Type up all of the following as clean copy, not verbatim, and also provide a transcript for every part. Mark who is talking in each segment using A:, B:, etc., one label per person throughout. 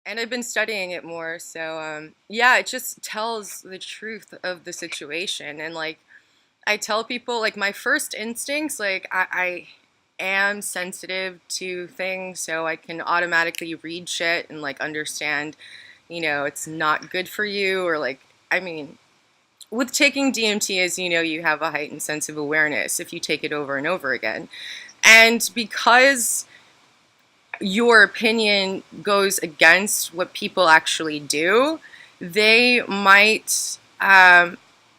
A: And I've been studying it more, so yeah, it just tells the truth of the situation. And like, I tell people, like, my first instincts, like, I am sensitive to things, so I can automatically read shit and like understand, it's not good for you, or like, I mean, with taking DMT, as you know, you have a heightened sense of awareness if you take it over and over again. And because your opinion goes against what people actually do, they might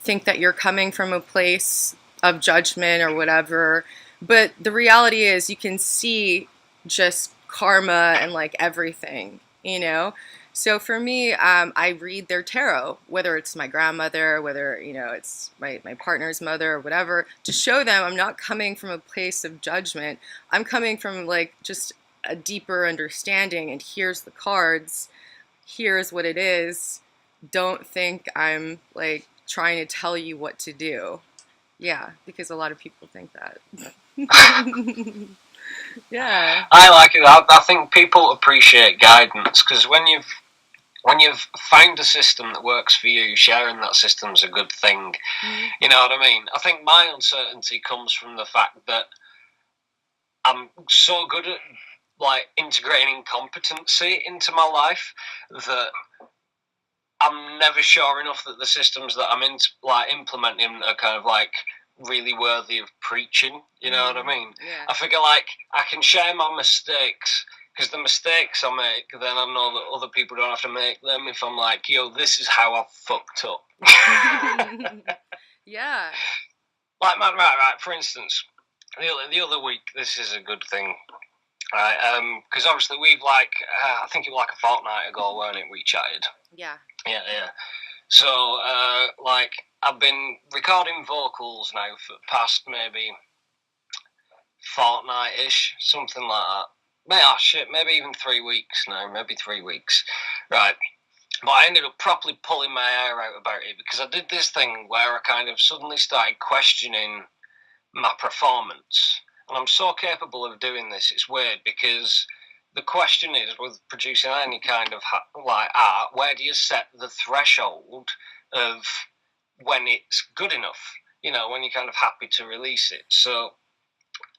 A: think that you're coming from a place of judgment or whatever. But the reality is, you can see just karma and like everything. So for me, I read their tarot, whether it's my grandmother, whether it's my partner's mother or whatever, to show them I'm not coming from a place of judgment. I'm coming from like just a deeper understanding, and here's the cards, here's what it is. Don't think I'm like trying to tell you what to do. Yeah, because a lot of people think that. Yeah.
B: I like it. I think people appreciate guidance, because when you've found a system that works for you, sharing that system's a good thing.
A: Mm-hmm.
B: You know what I mean? I think my uncertainty comes from the fact that I'm so good at like integrating incompetency into my life that I'm never sure enough that the systems that I'm implementing are kind of like really worthy of preaching. You know what I mean?
A: Yeah.
B: I figure like I can share my mistakes, because the mistakes I make, then I know that other people don't have to make them. If I'm like, yo, this is how I've fucked up.
A: Yeah.
B: Like, man, right. For instance, the other week, this is a good thing. Right, because obviously we've I think it was like a fortnight ago, weren't it? We chatted.
A: Yeah.
B: Yeah. So, I've been recording vocals now for the past maybe fortnight-ish, something like that. Maybe even 3 weeks now, maybe 3 weeks. Right. But I ended up properly pulling my hair out about it, because I did this thing where I kind of suddenly started questioning my performance. And I'm so capable of doing this, it's weird, because the question is, with producing any kind of art, where do you set the threshold of when it's good enough? When you're kind of happy to release it. So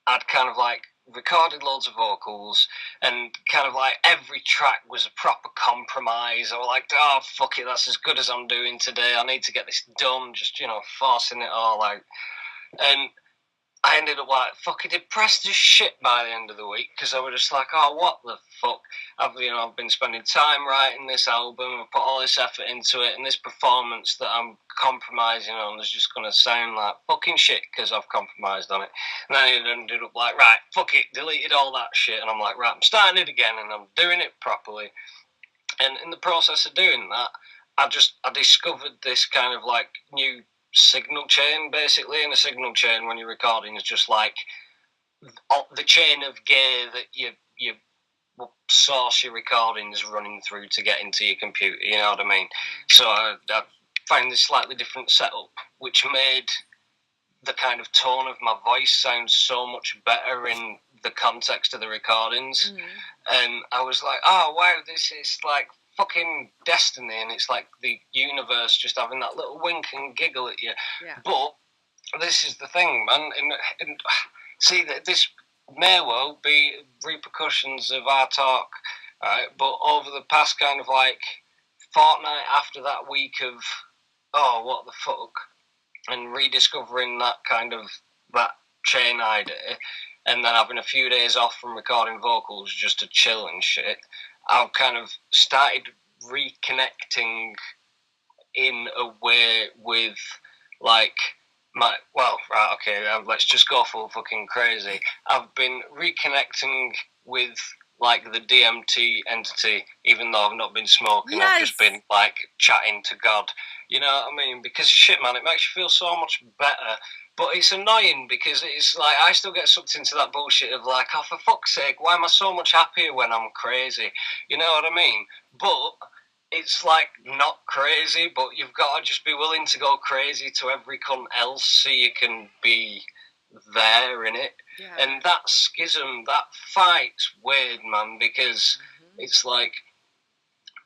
B: I'd kind of like recorded loads of vocals, and kind of like every track was a proper compromise. I was like, oh, fuck it, that's as good as I'm doing today. I need to get this done, just, forcing it all out. And I ended up like fucking depressed as shit by the end of the week, because I was just like, oh, what the fuck? I've been spending time writing this album, I've put all this effort into it, and this performance that I'm compromising on is just going to sound like fucking shit because I've compromised on it. And then it ended up like, right, fuck it, deleted all that shit, and I'm like, right, I'm starting it again, and I'm doing it properly. And in the process of doing that, I discovered this kind of like new signal chain, basically. And a signal chain, when you're recording, is just like the chain of gear that you source your recordings running through to get into your computer, you know what I mean? So I found this slightly different setup, which made the kind of tone of my voice sound so much better in the context of the recordings. And I was like, oh wow, this is like fucking destiny, and it's like the universe just having that little wink and giggle at you.
A: Yeah.
B: But this is the thing, man, and see, that this may well be repercussions of our talk, right? But over the past kind of like fortnight after that week of, oh, what the fuck, and rediscovering that chain idea, and then having a few days off from recording vocals just to chill and shit, I've kind of started reconnecting in a way with like let's just go full fucking crazy. I've been reconnecting with like the DMT entity, even though I've not been smoking.
A: Yes.
B: I've just been like chatting to God. You know what I mean? Because shit, man, it makes you feel so much better. But it's annoying, because it's like I still get sucked into that bullshit of like, oh, for fuck's sake, why am I so much happier when I'm crazy? You know what I mean? But it's like not crazy, but you've got to just be willing to go crazy to every cunt else so you can be there in it.
A: Yeah.
B: And that schism, that fight's weird, man, because it's like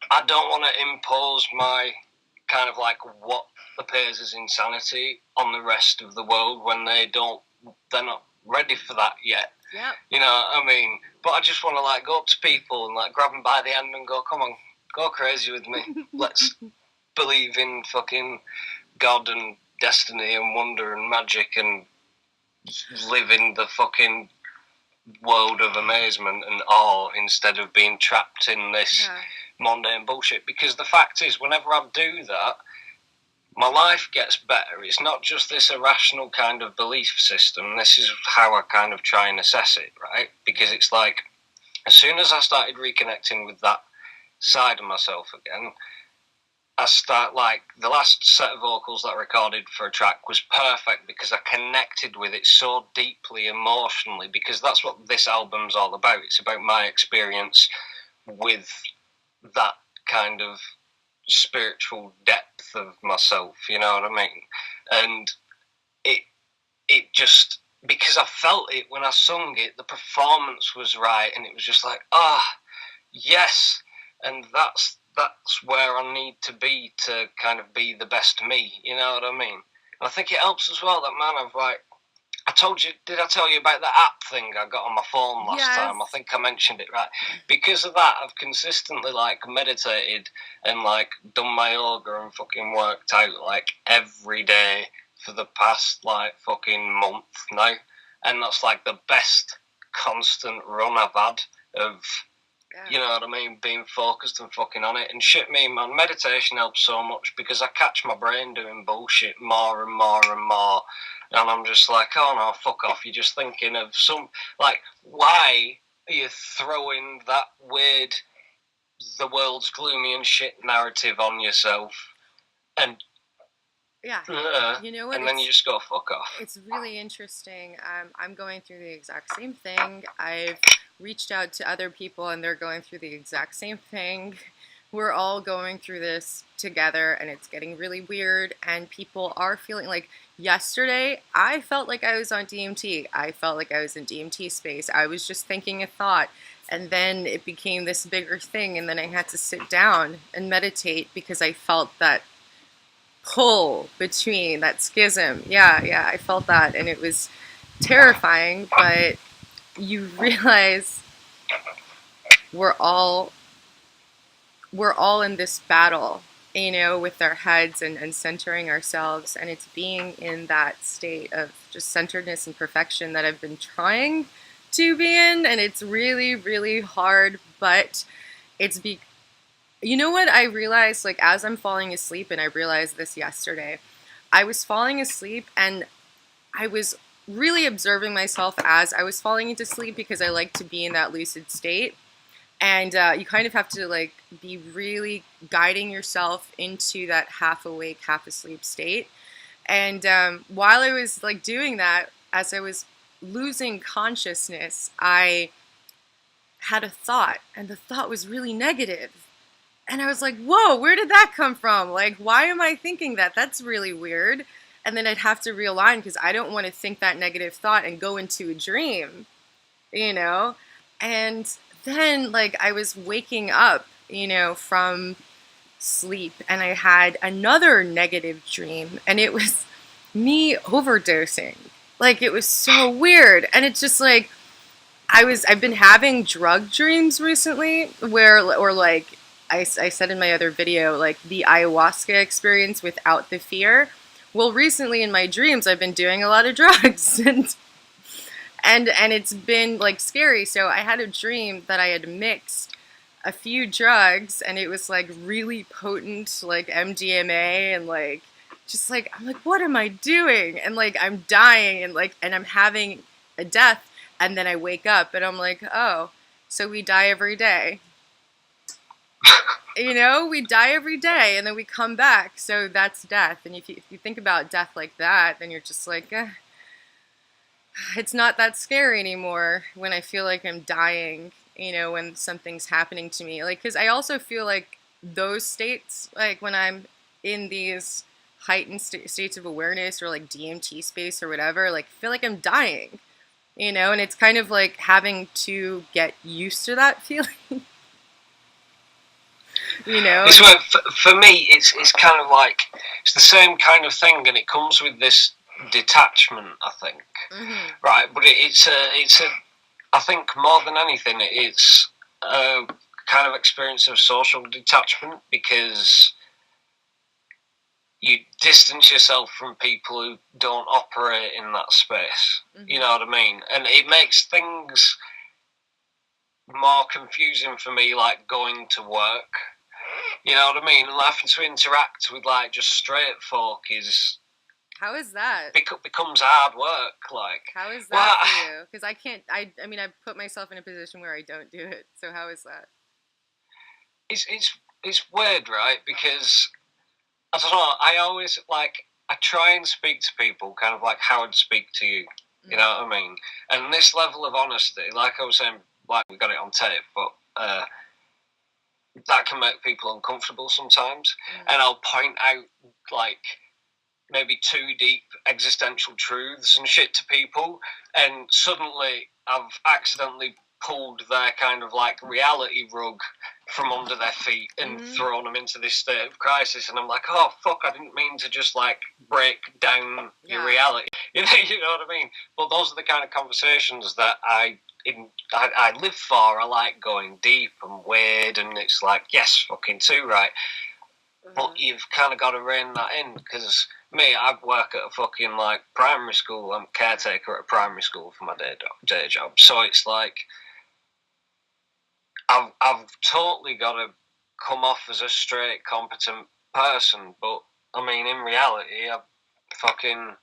B: I don't want to impose my kind of like what appears as insanity on the rest of the world when they're not ready for that yet.
A: Yeah.
B: You know what I mean? But I just want to like go up to people and like grab them by the hand and go, come on, go crazy with me. Let's believe in fucking God and destiny and wonder and magic and live in the fucking world of amazement and awe instead of being trapped in this mundane bullshit. Because the fact is, whenever I do that, my life gets better. It's not just this irrational kind of belief system. This is how I kind of try and assess it, right? Because it's like, as soon as I started reconnecting with that side of myself again, I start like the last set of vocals that I recorded for a track was perfect because I connected with it so deeply emotionally, because that's what this album's all about. It's about my experience with that kind of spiritual depth of myself, you know what I mean? And it just, because I felt it when I sung it, the performance was right, and it was just like, yes, and that's where I need to be to kind of be the best me, you know what I mean? And I think it helps as well that, man, I've like, did I tell you about the app thing I got on my phone last time? I think I mentioned it, right? Because of that, I've consistently like meditated and like done my yoga and fucking worked out like every day for the past like fucking month now. And that's like the best constant run I've had of, you know what I mean, being focused and fucking on it. And shit me, man, meditation helps so much because I catch my brain doing bullshit more and more and more. And I'm just like, oh no, fuck off. You're just thinking of some, like, why are you throwing that weird, the world's gloomy and shit narrative on yourself? And you know what? And then you just go, fuck off.
A: It's really interesting. I'm going through the exact same thing. I've reached out to other people and they're going through the exact same thing. We're all going through this together and it's getting really weird, and people are feeling like, yesterday I felt like I was on DMT. I felt like I was in DMT space. I was just thinking a thought, and then it became this bigger thing, and then I had to sit down and meditate because I felt that pull between, that schism. Yeah, I felt that, and it was terrifying, but you realize we're all in this battle, you know, with our heads and centering ourselves, and it's being in that state of just centeredness and perfection that I've been trying to be in, and it's really, really hard, but you know what I realized, like, as I'm falling asleep, and I realized this yesterday, I was falling asleep and I was really observing myself as I was falling into sleep because I like to be in that lucid state. And you kind of have to like be really guiding yourself into that half awake, half asleep state. And while I was like doing that, as I was losing consciousness, I had a thought, and the thought was really negative. And I was like, whoa, where did that come from? Like, why am I thinking that? That's really weird. And then I'd have to realign because I don't want to think that negative thought and go into a dream, you know? And then, like, I was waking up, you know, from sleep, and I had another negative dream, and it was me overdosing. Like, it was so weird. And it's just like, I've been having drug dreams recently or like, I said in my other video, like the ayahuasca experience without the fear. Well, recently in my dreams, I've been doing a lot of drugs, and it's been like scary. So I had a dream that I had mixed a few drugs, and it was like really potent, like MDMA, and like just like I'm like, what am I doing? And like I'm dying, and like I'm having a death, and then I wake up, and I'm like, oh, so we die every day. You know, we die every day and then we come back. So that's death. And if you think about death like that, then you're just like, it's not that scary anymore when I feel like I'm dying, you know, when something's happening to me. Like, because I also feel like those states, like when I'm in these heightened states of awareness or like DMT space or whatever, like I feel like I'm dying, and it's kind of like having to get used to that feeling, you know?
B: It's like, for me, it's kind of like, it's the same kind of thing, and it comes with this detachment, I think.
A: Mm-hmm.
B: Right, but it's a, I think more than anything, it's a kind of experience of social detachment, because you distance yourself from people who don't operate in that space.
A: Mm-hmm.
B: You know what I mean? And it makes things more confusing for me, like going to work. You know what I mean? And having to interact with like just straight folk is,
A: How is that?
B: becomes hard work. Like,
A: How is that
B: well,
A: for you? Because I can't. I mean, I've put myself in a position where I don't do it. So how is that?
B: it's weird, right? Because I don't know. I always like, I try and speak to people kind of like how I'd speak to you. You know what I mean? And this level of honesty, like I was saying, like we got it on tape, but that can make people uncomfortable sometimes. And I'll point out like maybe too deep existential truths and shit to people, and suddenly I've accidentally pulled their kind of like reality rug from under their feet and thrown them into this state of crisis, and I'm like, oh fuck, I didn't mean to just like break down your reality. You know what I mean? But those are the kind of conversations that I live for. I like going deep and weird, and it's like, yes, fucking too right. But you've kind of got to rein that in, because me, I work at a fucking like primary school. I'm caretaker at a primary school for my day job. So it's like, I've totally got to come off as a straight, competent person. But I mean, in reality, I'm fucking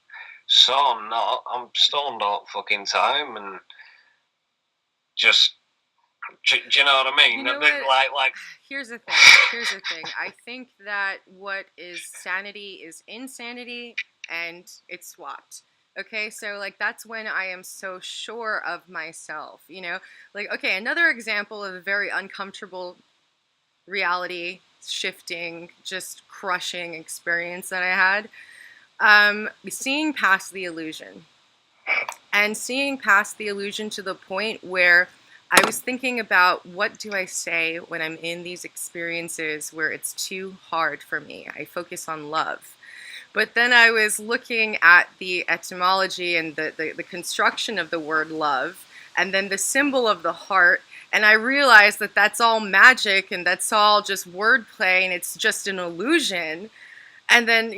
B: so not. I'm stoned all fucking time, and just, do you know what I mean?
A: You know
B: what? Like,
A: here's the thing. I think that what is sanity is insanity, and it's swapped. Okay, so like that's when I am so sure of myself, Like, okay, another example of a very uncomfortable reality shifting, just crushing experience that I had. Seeing past the illusion. And seeing past the illusion to the point where I was thinking about, what do I say when I'm in these experiences where it's too hard for me? I focus on love. But then I was looking at the etymology and the construction of the word love, and then the symbol of the heart, and I realized that that's all magic and that's all just wordplay and it's just an illusion. And then,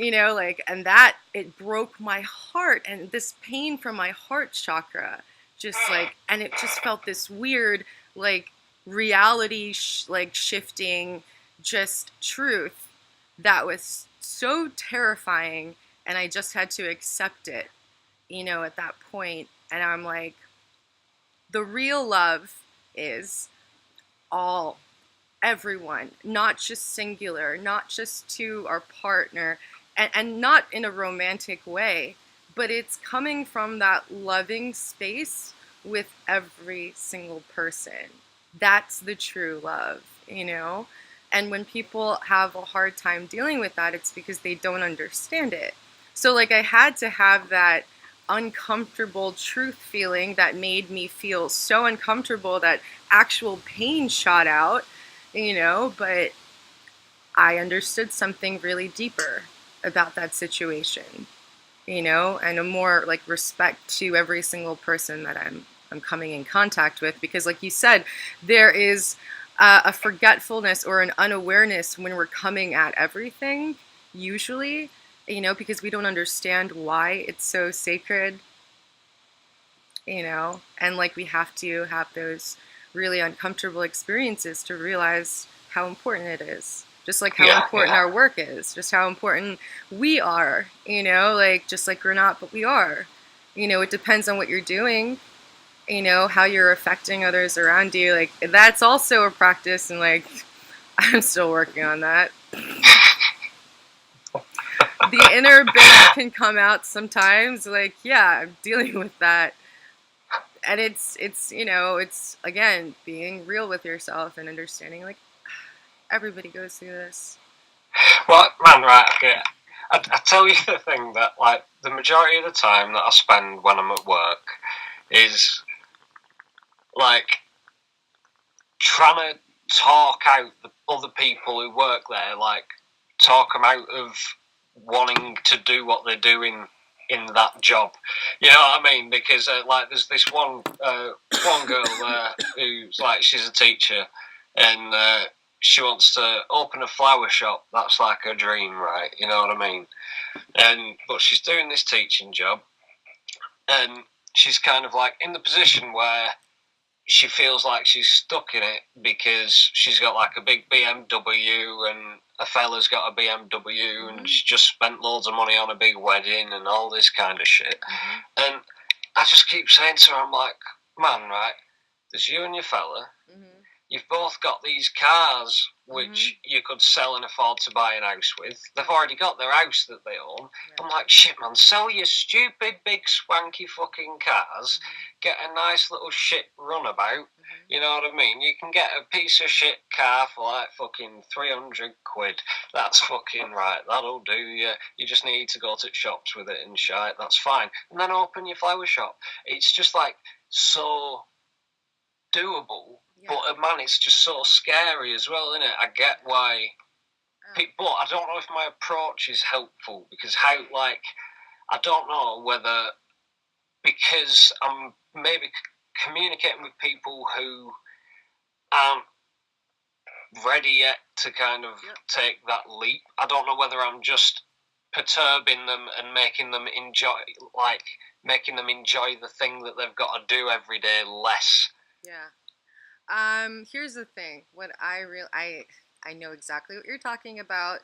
A: and that, it broke my heart, and this pain from my heart chakra, just like, and it just felt this weird, like, reality, like, shifting, just truth that was so terrifying, and I just had to accept it, at that point. And I'm like, the real love is all, everyone, not just singular, not just to our partner, and not in a romantic way, but it's coming from that loving space with every single person. That's the true love. And when people have a hard time dealing with that, it's because they don't understand it. So like, I had to have that uncomfortable truth feeling that made me feel so uncomfortable that actual pain shot out, but I understood something really deeper about that situation, and a more like respect to every single person that I'm coming in contact with, because like you said, there is a forgetfulness or an unawareness when we're coming at everything, usually, because we don't understand why it's so sacred, and like we have to have those really uncomfortable experiences to realize how important it is. Just like how important our work is, just how important we are, like, just like we're not, but we are. It depends on what you're doing, how you're affecting others around you. Like, that's also a practice, and like, I'm still working on that. The inner bitch can come out sometimes, like, yeah, I'm dealing with that. And it's again, being real with yourself and understanding, like, everybody goes through this.
B: Well, man, right, okay. I tell you the thing that, like, the majority of the time that I spend when I'm at work is, like, trying to talk out the other people who work there, like, talk them out of wanting to do what they're doing in that job. You know what I mean? Because, like, there's this one girl who's, like, she's a teacher, and she wants to open a flower shop. That's like her dream, right? You know what I mean? But she's doing this teaching job, and she's kind of like in the position where she feels like she's stuck in it because she's got like a big BMW and a fella's got a BMW and she just spent loads of money on a big wedding and all this kind of shit. And I just keep saying to her, I'm like, man, right, there's you and your fella. You've both got these cars which you could sell and afford to buy an house with. They've already got their house that they own. I'm like, shit, man, sell your stupid, big, swanky fucking cars, get a nice little shit runabout, you know what I mean? You can get a piece of shit car for like fucking 300 quid. That's fucking right, that'll do you. You just need to go to shops with it and shit, that's fine. And then open your flower shop. It's just like so doable. Yeah. But man, it's just so scary as well, isn't it? I get why, but I don't know if my approach is helpful because how, like, I don't know whether because I'm maybe communicating with people who aren't ready yet to kind of take that leap. I don't know whether I'm just perturbing them and making them enjoy the thing that they've got to do every day less.
A: Yeah. Here's the thing. What I know exactly what you're talking about.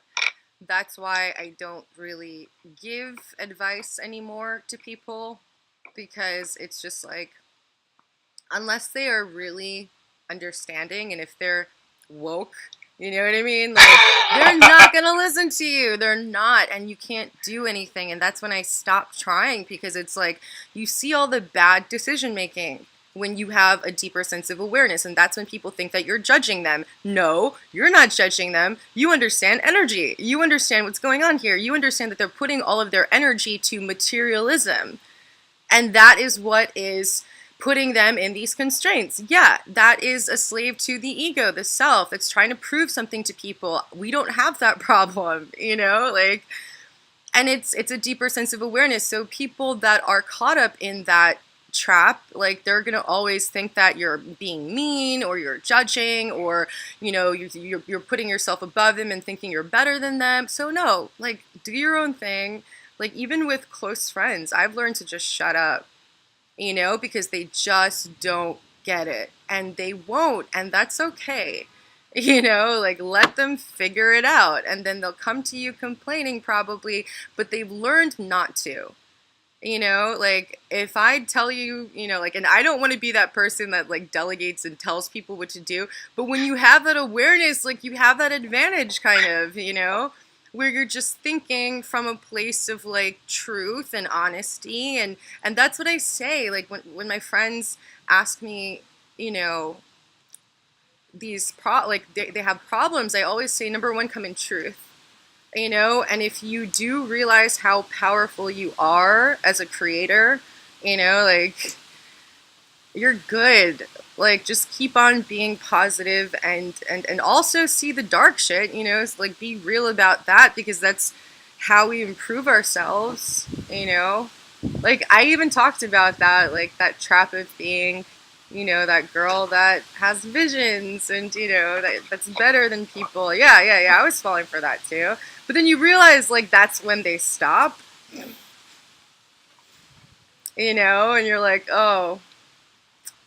A: That's why I don't really give advice anymore to people because it's just like unless they are really understanding and if they're woke, you know what I mean? Like they're not gonna listen to you. They're not, and you can't do anything. And that's when I stopped trying because it's like you see all the bad decision making when you have a deeper sense of awareness, and that's when people think that you're judging them. No, you're not judging them. You understand energy. You understand what's going on here. You understand that they're putting all of their energy to materialism, and that is what is putting them in these constraints. Yeah, that is a slave to the ego, the self. It's trying to prove something to people. We don't have that problem, you know, like, and it's a deeper sense of awareness. So people that are caught up in that trap, like they're gonna always think that you're being mean or you're judging or you know you're putting yourself above them and thinking you're better than them. So no, like do your own thing. Like even with close friends, I've learned to just shut up, you know, because they just don't get it and they won't, and that's okay, you know, like let them figure it out and then they'll come to you complaining probably, but they've learned not to. You know, like if I tell you, you know, like, and I don't want to be that person that like delegates and tells people what to do. But when you have that awareness, like you have that advantage kind of, you know, where you're just thinking from a place of like truth and honesty. And that's what I say. Like when my friends ask me, you know, they have problems, I always say, number one, come in truth. You know, and if you do realize how powerful you are as a creator, you know, like you're good. Like just keep on being positive and also see the dark shit, you know, it's like be real about that because that's how we improve ourselves, you know. Like I even talked about that, like that trap of being, you know, that girl that has visions and, you know, that's better than people. Yeah, I was falling for that too. But then you realize, like, that's when they stop, you know, and you're like, oh,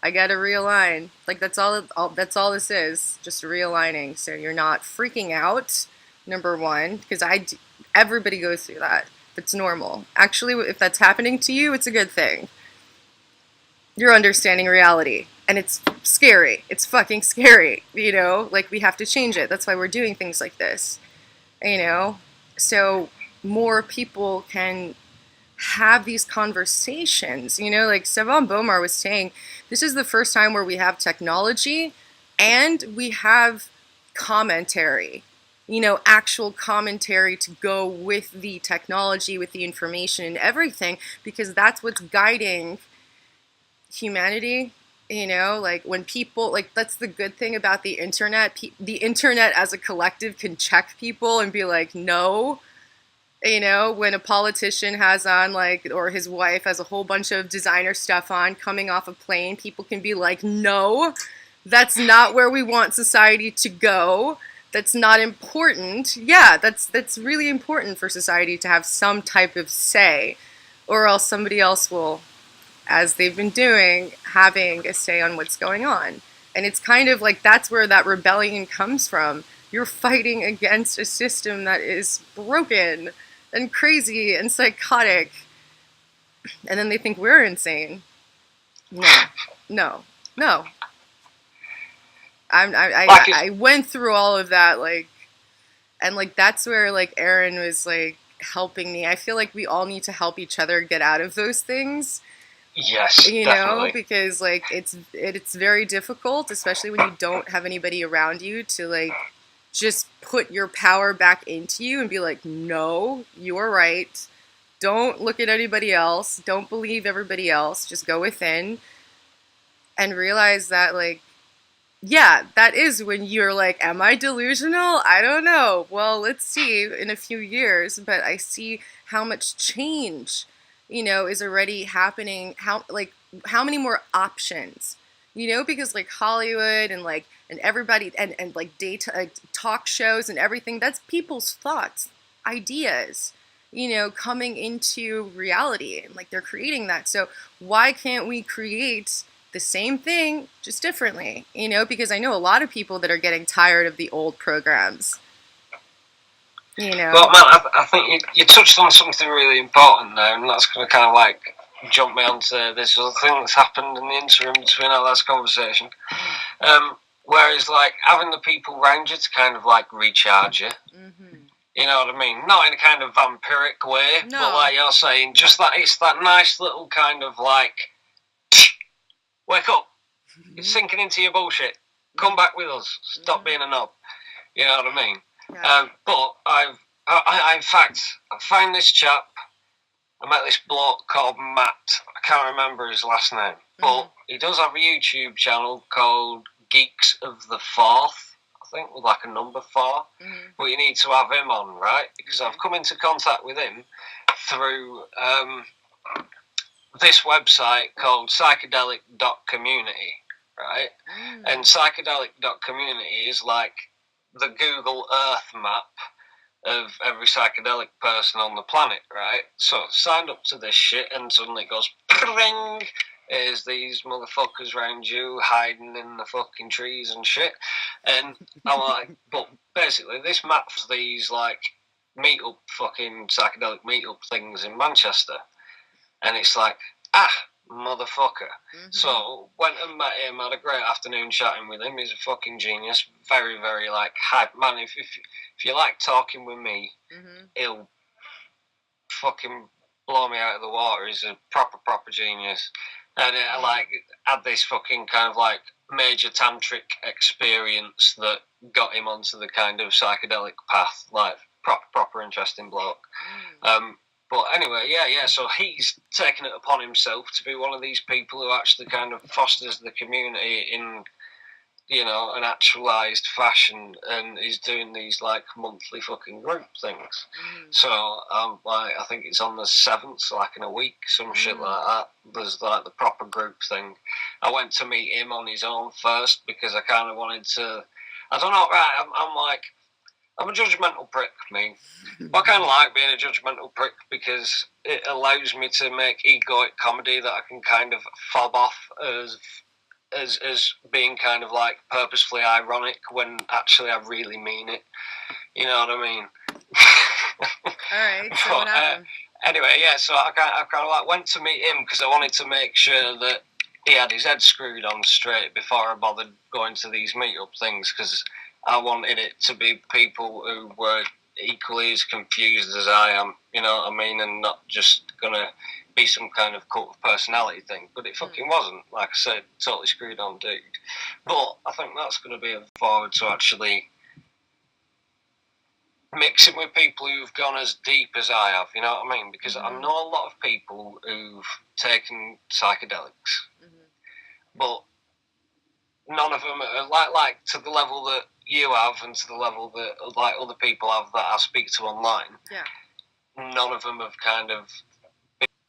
A: I gotta realign. Like, that's all this is, just realigning. So you're not freaking out, number one, because everybody goes through that. That's normal. Actually, if that's happening to you, it's a good thing. You're understanding reality. And it's scary. It's fucking scary, you know? Like, we have to change it. That's why we're doing things like this. You know, so more people can have these conversations, you know, like Sevan Bomar was saying, this is the first time where we have technology and we have commentary, actual commentary to go with the technology, with the information and everything, because that's what's guiding humanity. Like when people, like, that's the good thing about the internet. The internet as a collective can check people and be like, no. When a politician has on, like, or his wife has a whole bunch of designer stuff on coming off a plane, people can be like, no, that's not where we want society to go. That's not important. Yeah, that's really important for society to have some type of say, or else somebody else will, as they've been doing, having a say on what's going on. And it's kind of like that's where that rebellion comes from. You're fighting against a system that is broken and crazy and psychotic. And then they think we're insane. No, no, no. I went through all of that, like, and like that's where like Aaron was like helping me. I feel like we all need to help each other get out of those things.
B: Yes, definitely.
A: Because like it's very difficult, especially when you don't have anybody around you to like just put your power back into you and be like, no, you are right. Don't look at anybody else. Don't believe everybody else. Just go within and realize that, like, yeah, that is when you're like, am I delusional? I don't know. Well, let's see in a few years, but I see how much change, is already happening. How many more options, because like Hollywood and like, and everybody and like data talk shows and everything, that's people's thoughts, ideas, coming into reality, and like they're creating that. So why can't we create the same thing, just differently, because I know a lot of people that are getting tired of the old programs,
B: Well, man, I think you touched on something really important there, and that's going to kind of like jump me onto this other thing that's happened in the interim between our last conversation. Whereas, like, having the people around you to kind of like recharge you, you know what I mean? Not in a kind of vampiric way,
A: No.
B: but like you're saying, just that it's that nice little kind of like, wake up, you're sinking into your bullshit, come back with us, stop being a knob, you know what I mean?
A: Yeah.
B: But in fact, I found this chap, I met this bloke called Matt, I can't remember his last name, but he does have a YouTube channel called Geeks of the Fourth, I think, with like a number 4, but you need to have him on, right? Because I've come into contact with him through this website called psychedelic.community, right? And psychedelic.community is like the Google Earth map of every psychedelic person on the planet, right? So signed up to this shit and suddenly it goes, pring, there's these motherfuckers around you hiding in the fucking trees and shit. And I'm like, but basically this maps these like meetup, fucking psychedelic meetup things in Manchester. And it's like, motherfucker. So went and met him, had a great afternoon chatting with him. He's a fucking genius. Very, very like hype man. If you like talking with me, he'll fucking blow me out of the water. He's a proper genius. And I like had this fucking kind of like major tantric experience that got him onto the kind of psychedelic path. Like proper interesting bloke. But anyway, yeah, so he's taken it upon himself to be one of these people who actually kind of fosters the community in, an actualised fashion, and he's doing these, like, monthly fucking group things. So, like, I think it's on the 7th, like, in a week, some shit like that. There's, like, the proper group thing. I went to meet him on his own first, because I kind of wanted to, I don't know, right, I'm like, I'm a judgmental prick, me. But I kind of like being a judgmental prick because it allows me to make egoic comedy that I can kind of fob off as being kind of like purposefully ironic when actually I really mean it. You know what I mean?
A: Alright, so what happened?
B: Anyway, yeah, so I kind of like went to meet him because I wanted to make sure that he had his head screwed on straight before I bothered going to these meetup things, because I wanted it to be people who were equally as confused as I am, you know what I mean, and not just going to be some kind of cult of personality thing. But it fucking wasn't, like I said, totally screwed on dude. But I think that's going to be a forward to actually mixing with people who've gone as deep as I have, you know what I mean? Because I
A: Mm-hmm.
B: know a lot of people who've taken psychedelics,
A: Mm-hmm.
B: but none of them are like to the level that you have and to the level that like other people have that I speak to online.
A: Yeah.
B: None of them have kind of.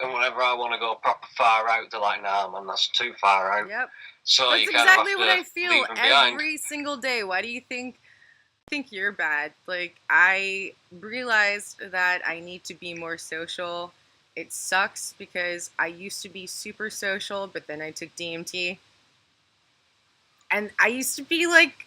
B: And whenever I want to go proper far out, they're like, "Nah, man, that's too far out."
A: Yep.
B: So
A: That's
B: you kind of have
A: exactly what
B: to
A: I feel
B: leave them behind.
A: every single day. Why do you think you're bad? Like, I realized that I need to be more social. It sucks because I used to be super social, but then I took DMT. And I used to be like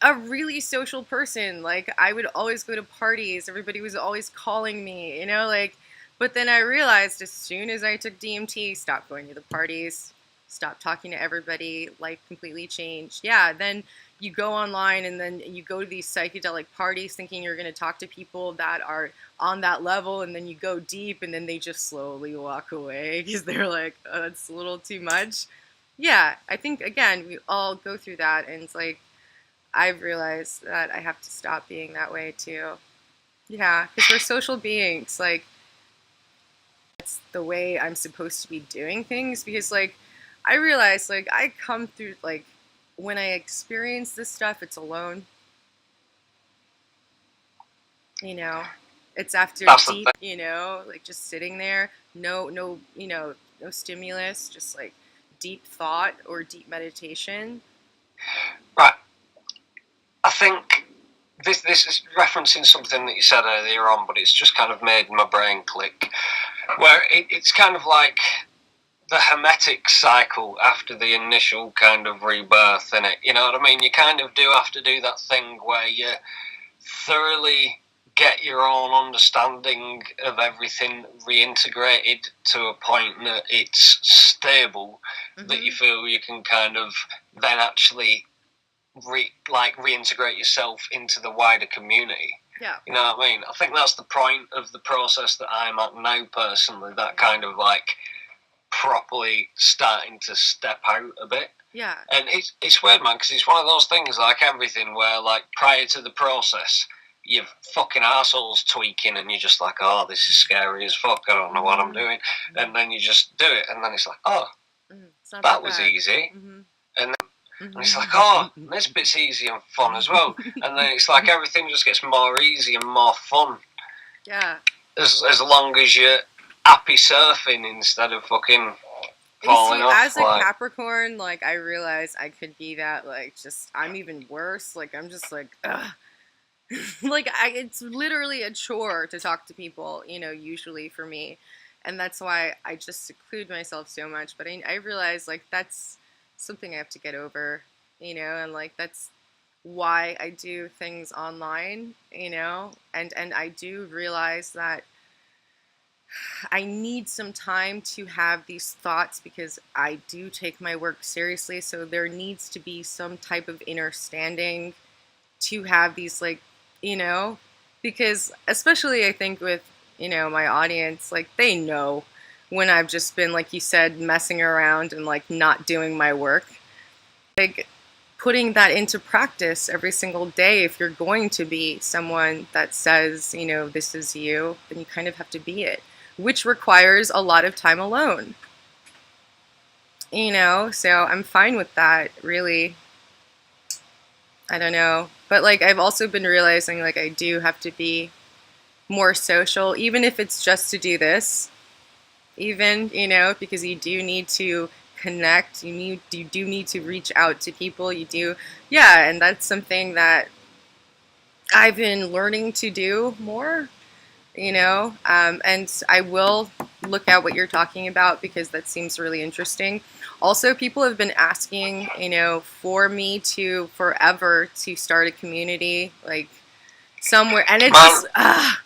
A: a really social person. Like, I would always go to parties. Everybody was always calling me, like, but then I realized as soon as I took DMT, stopped going to the parties, stopped talking to everybody, life completely changed. Yeah, then you go online and then you go to these psychedelic parties thinking you're going to talk to people that are on that level, and then you go deep and then they just slowly walk away because they're like, oh, that's a little too much. Yeah, I think, again, we all go through that, and it's like, I've realized that I have to stop being that way too. Yeah, because we're social beings. Like, it's the way I'm supposed to be doing things. Because, like, I realize, like, I come through, like, when I experience this stuff, it's alone. You know, it's after
B: That's the
A: deep,
B: thing.
A: like just sitting there, no, no stimulus, just like deep thought or deep meditation.
B: Right. I think this is referencing something that you said earlier on, but it's just kind of made my brain click. Where it's kind of like the hermetic cycle after the initial kind of rebirth in it. You know what I mean? You kind of do have to do that thing where you thoroughly get your own understanding of everything reintegrated to a point that it's stable, that you feel you can kind of then actually reintegrate yourself into the wider community.
A: Yeah.
B: You know what I mean? I think that's the point of the process that I'm at now personally, that kind of like properly starting to step out a bit.
A: Yeah.
B: And it's weird, man, because it's one of those things like everything where, like, prior to the process, your fucking arsehole's tweaking and you're just like, oh, this is scary as fuck, I don't know what I'm doing. And then you just do it, and then it's like, oh,
A: it's not
B: that was easy. And it's like, oh, this bit's easy and fun as well. And then it's like everything just gets more easy and more fun.
A: Yeah.
B: As long as you're happy surfing instead of fucking falling off.
A: As a Capricorn, like, I realize I could be that, like, just, I'm even worse. Like, I'm just like, ugh. Like, it's literally a chore to talk to people, usually for me. And that's why I just seclude myself so much. But I realize, like, that's something I have to get over, and, like, that's why I do things online, and I do realize that I need some time to have these thoughts because I do take my work seriously. So there needs to be some type of understanding to have these, like, because especially I think with, my audience, like, they know when I've just been, like you said, messing around and, like, not doing my work. Like, putting that into practice every single day. If you're going to be someone that says, this is you, then you kind of have to be it, which requires a lot of time alone. So I'm fine with that, really. I don't know. But, like, I've also been realizing, like, I do have to be more social, even if it's just to do this. Even, because you do need to connect. You do need to reach out to people. You do, yeah, and that's something that I've been learning to do more. And I will look at what you're talking about because that seems really interesting. Also, people have been asking, for me to forever to start a community, like, somewhere, and it's
B: Man,
A: just,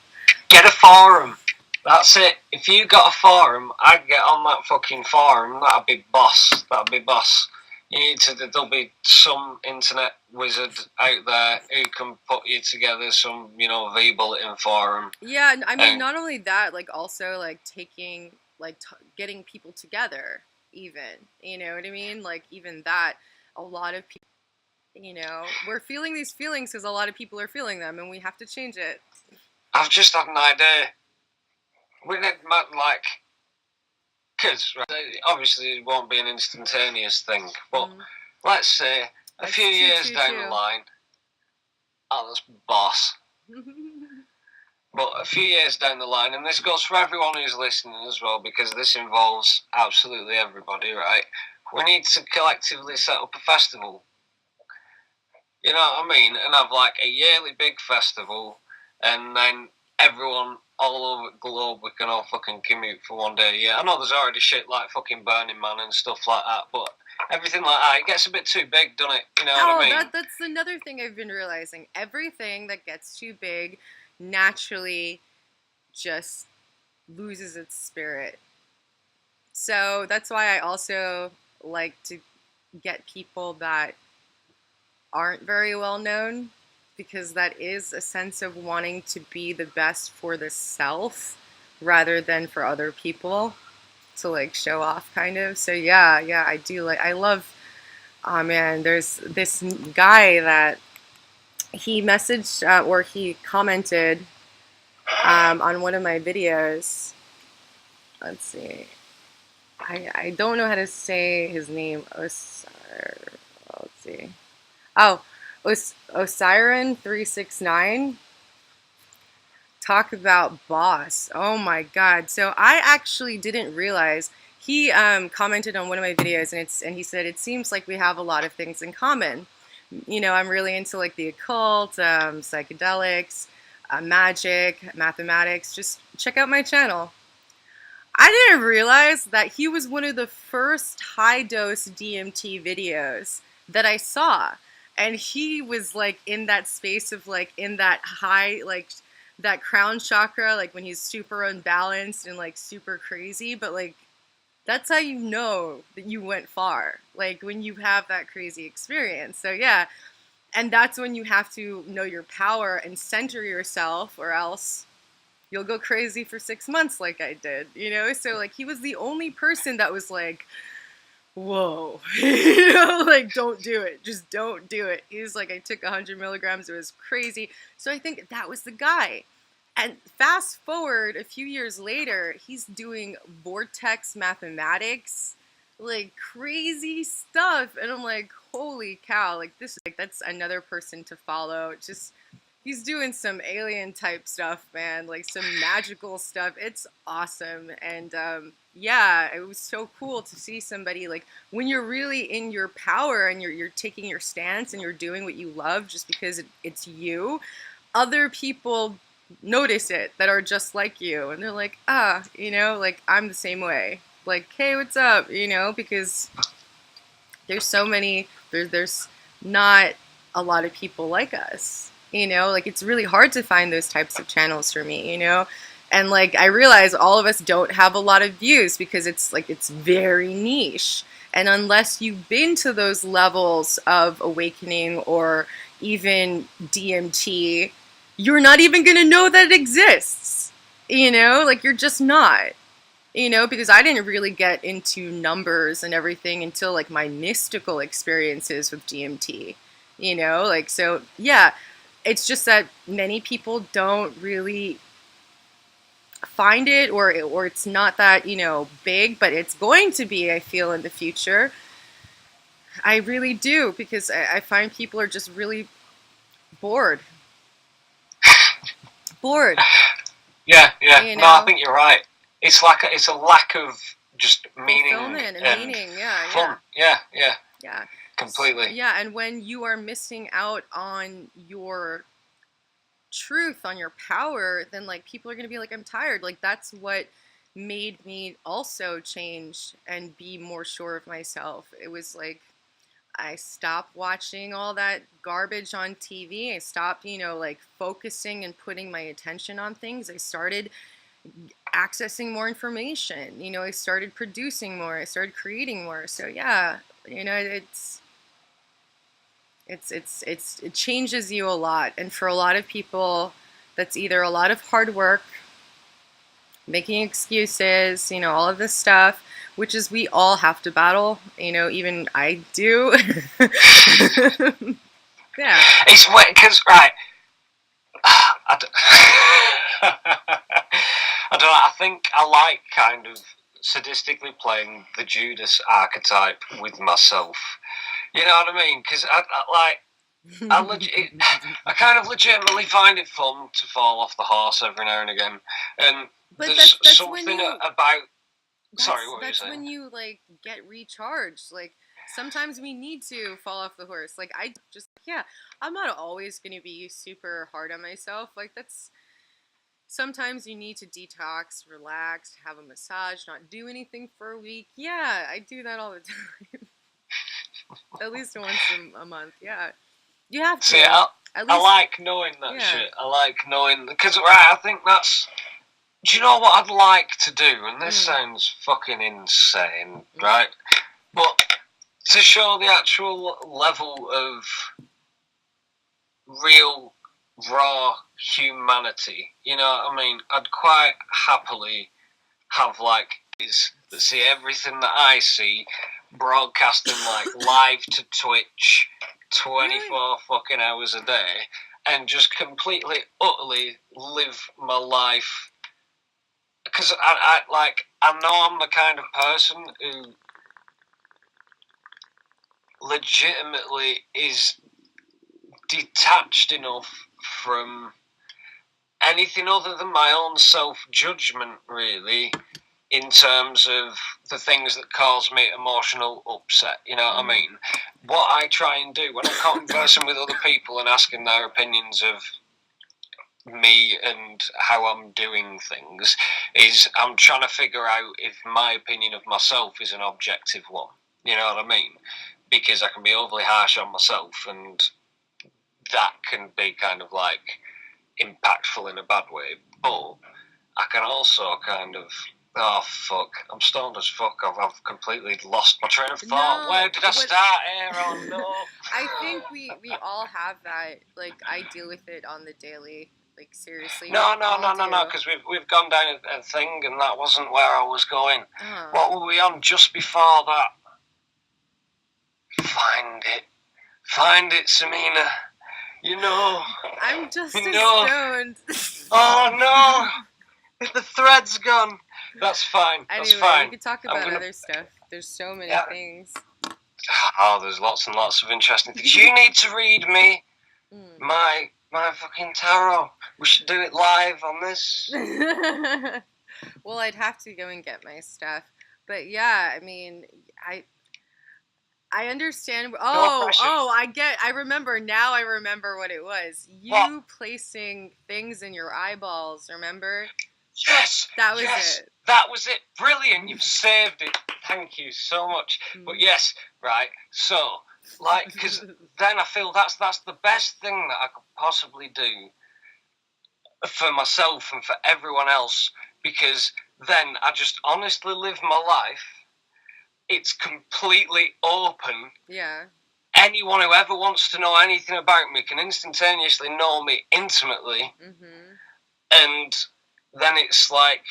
B: get a forum. That's it. If you got a forum, I'd get on that fucking forum. That'd be boss. That'd be boss. You need to. There'll be some internet wizard out there who can put you together some, V-bulletin forum.
A: Yeah, I mean, not only that, like, also, like, taking, like, getting people together, even, you know what I mean? Like, even that, a lot of people You know, we're feeling these feelings because a lot of people are feeling them, and we have to change it.
B: I've just had an idea. We need like, because obviously it won't be an instantaneous thing, but let's say a
A: That's
B: few years down the
A: too.
B: line, oh, that's boss. But a few years down the line, and this goes for everyone who's listening as well, because this involves absolutely everybody, right? We need to collectively set up a festival. You know what I mean? And have like a yearly big festival, and then everyone all over the globe, we can all fucking commute for one day. Yeah, I know there's already shit like fucking Burning Man and stuff like that, but everything like that, it gets a bit too big, doesn't it? You know what I mean?
A: That's another thing I've been realizing. Everything that gets too big naturally just loses its spirit. So that's why I also like to get people that aren't very well known, because that is a sense of wanting to be the best for the self rather than for other people, to like show off kind of. So yeah, I do like, I love, oh man, there's this guy that he messaged or he commented on one of my videos. Let's see. I don't know how to say his name. Let's see. Oh, Osiren369. Talk about boss. Oh my god. So I actually didn't realize he commented on one of my videos, and he said it seems like we have a lot of things in common. You know, I'm really into like the occult, psychedelics, magic, mathematics. Just check out my channel. I didn't realize that he was one of the first high dose DMT videos that I saw. And he was like in that space of like in that high, like that crown chakra, like when he's super unbalanced and like super crazy. But like that's how you know that you went far, like when you have that crazy experience. So yeah, and that's when you have to know your power and center yourself, or else you'll go crazy for 6 months like I did, you know? So like he was the only person that was like, whoa, you know, like don't do it. Just don't do it. He was like, I took 100 milligrams. It was crazy. So I think that was the guy. And fast forward a few years later, he's doing vortex mathematics, like crazy stuff. And I'm like, holy cow, like this, like that's another person to follow. Just he's doing some alien type stuff, man, like some magical stuff. It's awesome. And yeah, it was so cool to see somebody like when you're really in your power and you're taking your stance and you're doing what you love just because it's you. Other people notice it that are just like you, and they're like, ah, you know, like I'm the same way. Like, hey, what's up? You know, because there's so many. There's not a lot of people like us. You know, like it's really hard to find those types of channels for me. You know, and like I realize all of us don't have a lot of views because it's like it's very niche. And unless you've been to those levels of awakening or even DMT, you're not even gonna know that it exists. You know, like you're just not. You know, because I didn't really get into numbers and everything until like my mystical experiences with DMT. You know, like so yeah, it's just that many people don't really find it, or it's not that, you know, big, but it's going to be, I feel, in the future. I really do, because I find people are just really bored. Bored,
B: Yeah.
A: you
B: No, I
A: know,
B: think you're right. It's like it's a lack of just meaning
A: fulfillment and
B: and
A: meaning. Yeah,
B: fun. Yeah,
A: yeah.
B: completely.
A: Yeah, and when you are missing out on your truth, on your power, then like people are going to be like, I'm tired. Like that's what made me also change and be more sure of myself. It was like I stopped watching all that garbage on TV. I stopped, you know, like focusing and putting my attention on things. I started accessing more information. You know, I started producing more. I started creating more. So yeah, you know, it changes you a lot. And for a lot of people, that's either a lot of hard work, making excuses, all of this stuff, which is we all have to battle, even I do. Yeah.
B: It's weird because right. I don't, I don't know. I think I like kind of sadistically playing the Judas archetype with myself. You know what I mean? Because I kind of legitimately find it fun to fall off the horse every now and again. And
A: But
B: there's
A: that's when
B: something
A: you
B: about. Sorry,
A: that's
B: what were you
A: that's
B: saying?
A: when you like get recharged. Like sometimes we need to fall off the horse. Like I just yeah, I'm not always going to be super hard on myself. Like that's sometimes you need to detox, relax, have a massage, not do anything for a week. Yeah, I do that all the time. At least once a month. Yeah. You have
B: See,
A: to. At
B: I
A: least
B: like knowing that
A: yeah.
B: shit. I like knowing because right, I think that's. Do you know what I'd like to do? And this
A: Mm,
B: sounds fucking insane,
A: mm.
B: right? But to show the actual level of real, raw humanity, you know what I mean? I'd quite happily have like that see everything that I see broadcasting like live to Twitch
A: Really?
B: 24 fucking hours a day and just completely, utterly live my life. Because I know I'm the kind of person who legitimately is detached enough from anything other than my own self judgment, really, in terms of the things that cause me emotional upset. You know what I
A: Mm.
B: mean? What I try and do when I'm conversing with other people and asking their opinions of me and how I'm doing things is I'm trying to figure out if my opinion of myself is an objective one. You know what I mean? Because I can be overly harsh on myself, and that can be kind of like impactful in a bad way. But I can also kind of, oh fuck, I'm stoned as fuck. I've completely lost my train of thought.
A: No,
B: Where did I
A: what
B: start here? Oh no.
A: I think we all have that. Like I deal with it on the daily. Like seriously, we
B: No, no,
A: all
B: no, no, no,
A: do.
B: because we've gone down a thing, and that wasn't where I was going.
A: Oh,
B: What were we on just before that? Find it, Samina. You know,
A: I'm just
B: you
A: as
B: know.
A: stoned.
B: Oh no, the thread's gone. That's fine. That's
A: Anyway, we
B: fine.
A: could talk
B: I'm
A: about
B: gonna.
A: other stuff. There's so many
B: Yeah.
A: things.
B: Oh, there's lots and lots of interesting things. You need to read me
A: Mm.
B: my fucking tarot. We should do it live on this.
A: Well, I'd have to go and get my stuff. But yeah, I mean, I I understand.
B: No
A: Oh,
B: pressure.
A: oh, I get. I remember now. I remember what it was.
B: What?
A: You placing things in your eyeballs. Remember?
B: Yes,
A: That was
B: yes,
A: it.
B: that was it. Brilliant. You've saved it. Thank you so much. But yes, right. So, like, because then I feel that's the best thing that I could possibly do for myself and for everyone else, because then I just honestly live my life. It's completely open.
A: Yeah.
B: Anyone who ever wants to know anything about me can instantaneously know me intimately,
A: Mhm.
B: and then it's like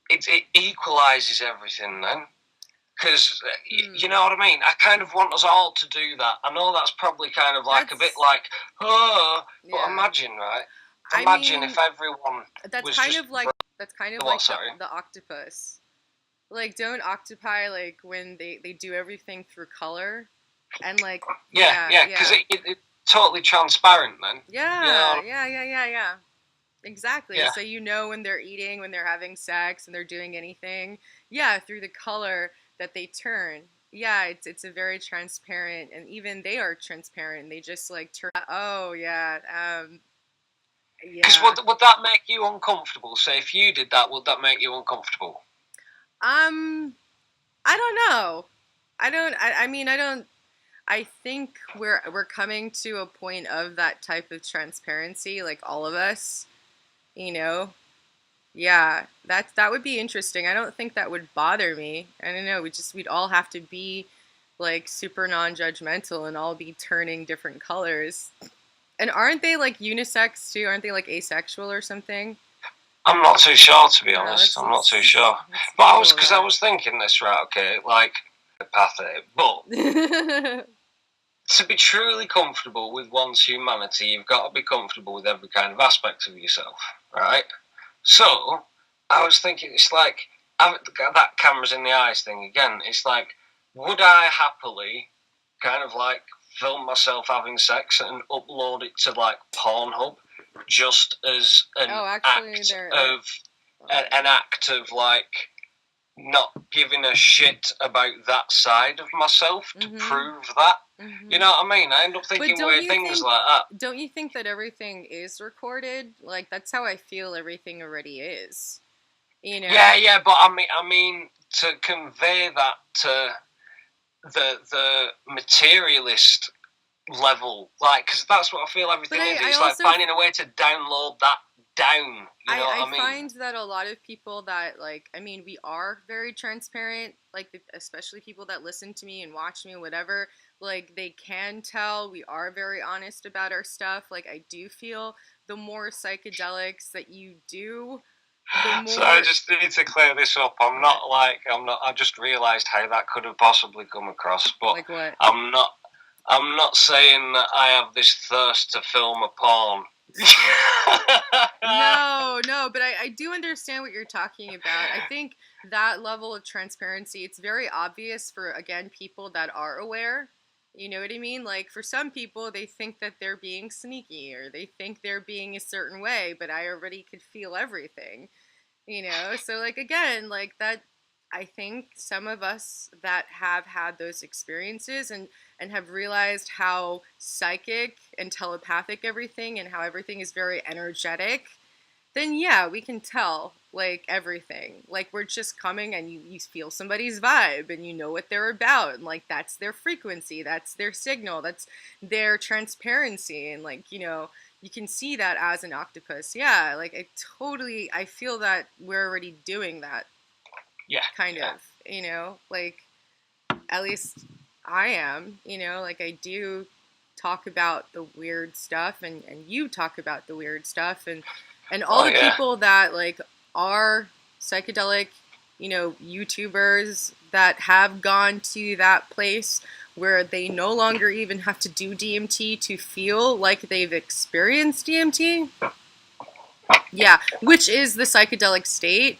B: it equalizes everything then. Because you
A: Hmm.
B: know what I mean. I kind of want us all to do that. I know that's probably kind of like a bit
A: That's
B: like, oh, but
A: yeah.
B: imagine, right?
A: I
B: Imagine if
A: mean,
B: everyone
A: that's
B: was
A: kind
B: just
A: of like that's kind of
B: what?
A: like
B: Sorry.
A: the octopus. Like, don't octopi like when they do everything through color, and like
B: Yeah,
A: yeah,
B: yeah, because
A: yeah,
B: it's totally transparent then. You
A: yeah,
B: know?
A: yeah, yeah, yeah, yeah. Exactly.
B: Yeah.
A: So you know when they're eating, when they're having sex, when they're doing anything. Yeah, through the color that they turn. Yeah, it's a very transparent, and even they are transparent. They just like turn. Oh yeah,
B: Because
A: yeah.
B: would that make you uncomfortable? Say if you did that, would that make you uncomfortable?
A: Um, I don't know. I don't. I mean, I don't. I think we're coming to a point of that type of transparency, like all of us. You know, Yeah, that would be interesting. I don't think that would bother me. I don't know. We'd all have to be like super non-judgmental and all be turning different colors. And aren't they like unisex too? Aren't they like asexual or something?
B: I'm not too sure, to be
A: No,
B: honest. I'm not too sure.
A: it's
B: But
A: brutal,
B: I was thinking this, right, okay, like, empathic, but
A: yeah.
B: to be truly comfortable with one's humanity, you've got to be comfortable with every kind of aspect of yourself, right? So, I was thinking, it's like, that cameras in the eyes thing again, it's like, would I happily kind of like film myself having sex and upload it to like Pornhub just as
A: Oh, actually,
B: an act of like not giving a shit about that side of myself to prove that. You know what I mean? I end up
A: But
B: thinking weird things like that.
A: don't you think that everything is recorded? Like that's how I feel everything already is. You know?
B: Yeah, yeah, but I mean to convey that to the materialist level, like, because that's what I feel
A: But
B: everything is.
A: I
B: It's like
A: also
B: finding a way to download that down. You know
A: I
B: what I mean?
A: find that a lot of people that like I mean we are very transparent like especially people that listen to me and watch me whatever like they can tell we are very honest about our stuff like I do feel the more psychedelics that you do the
B: So I
A: more
B: just need to clear this up.
A: what
B: I'm not. I just realised how that could have possibly come across, but
A: like what
B: I'm not. I'm not saying that I have this thirst to film a porn.
A: no, but I do understand what you're talking about. I think that level of transparency, it's very obvious for, again, people that are aware. You know what I mean? Like, for some people, they think that they're being sneaky or they think they're being a certain way, but I already could feel everything, you know? So, like, again, like that, I think some of us that have had those experiences and have realized how psychic and telepathic everything and how everything is very energetic, then yeah, we can tell like everything. Like we're just coming and you feel somebody's vibe and you know what they're about and like that's their frequency, that's their signal, that's their transparency and like, you know, you can see that as an octopus. Yeah, like I feel that we're already doing that
B: Yeah,
A: kind
B: yeah.
A: of, you know, like at least I am, you know, like I do talk about the weird stuff and you talk about the weird stuff and all
B: Oh
A: the
B: yeah.
A: people that like are psychedelic, you know, YouTubers that have gone to that place where they no longer even have to do DMT to feel like they've experienced DMT. Yeah, which is the psychedelic state,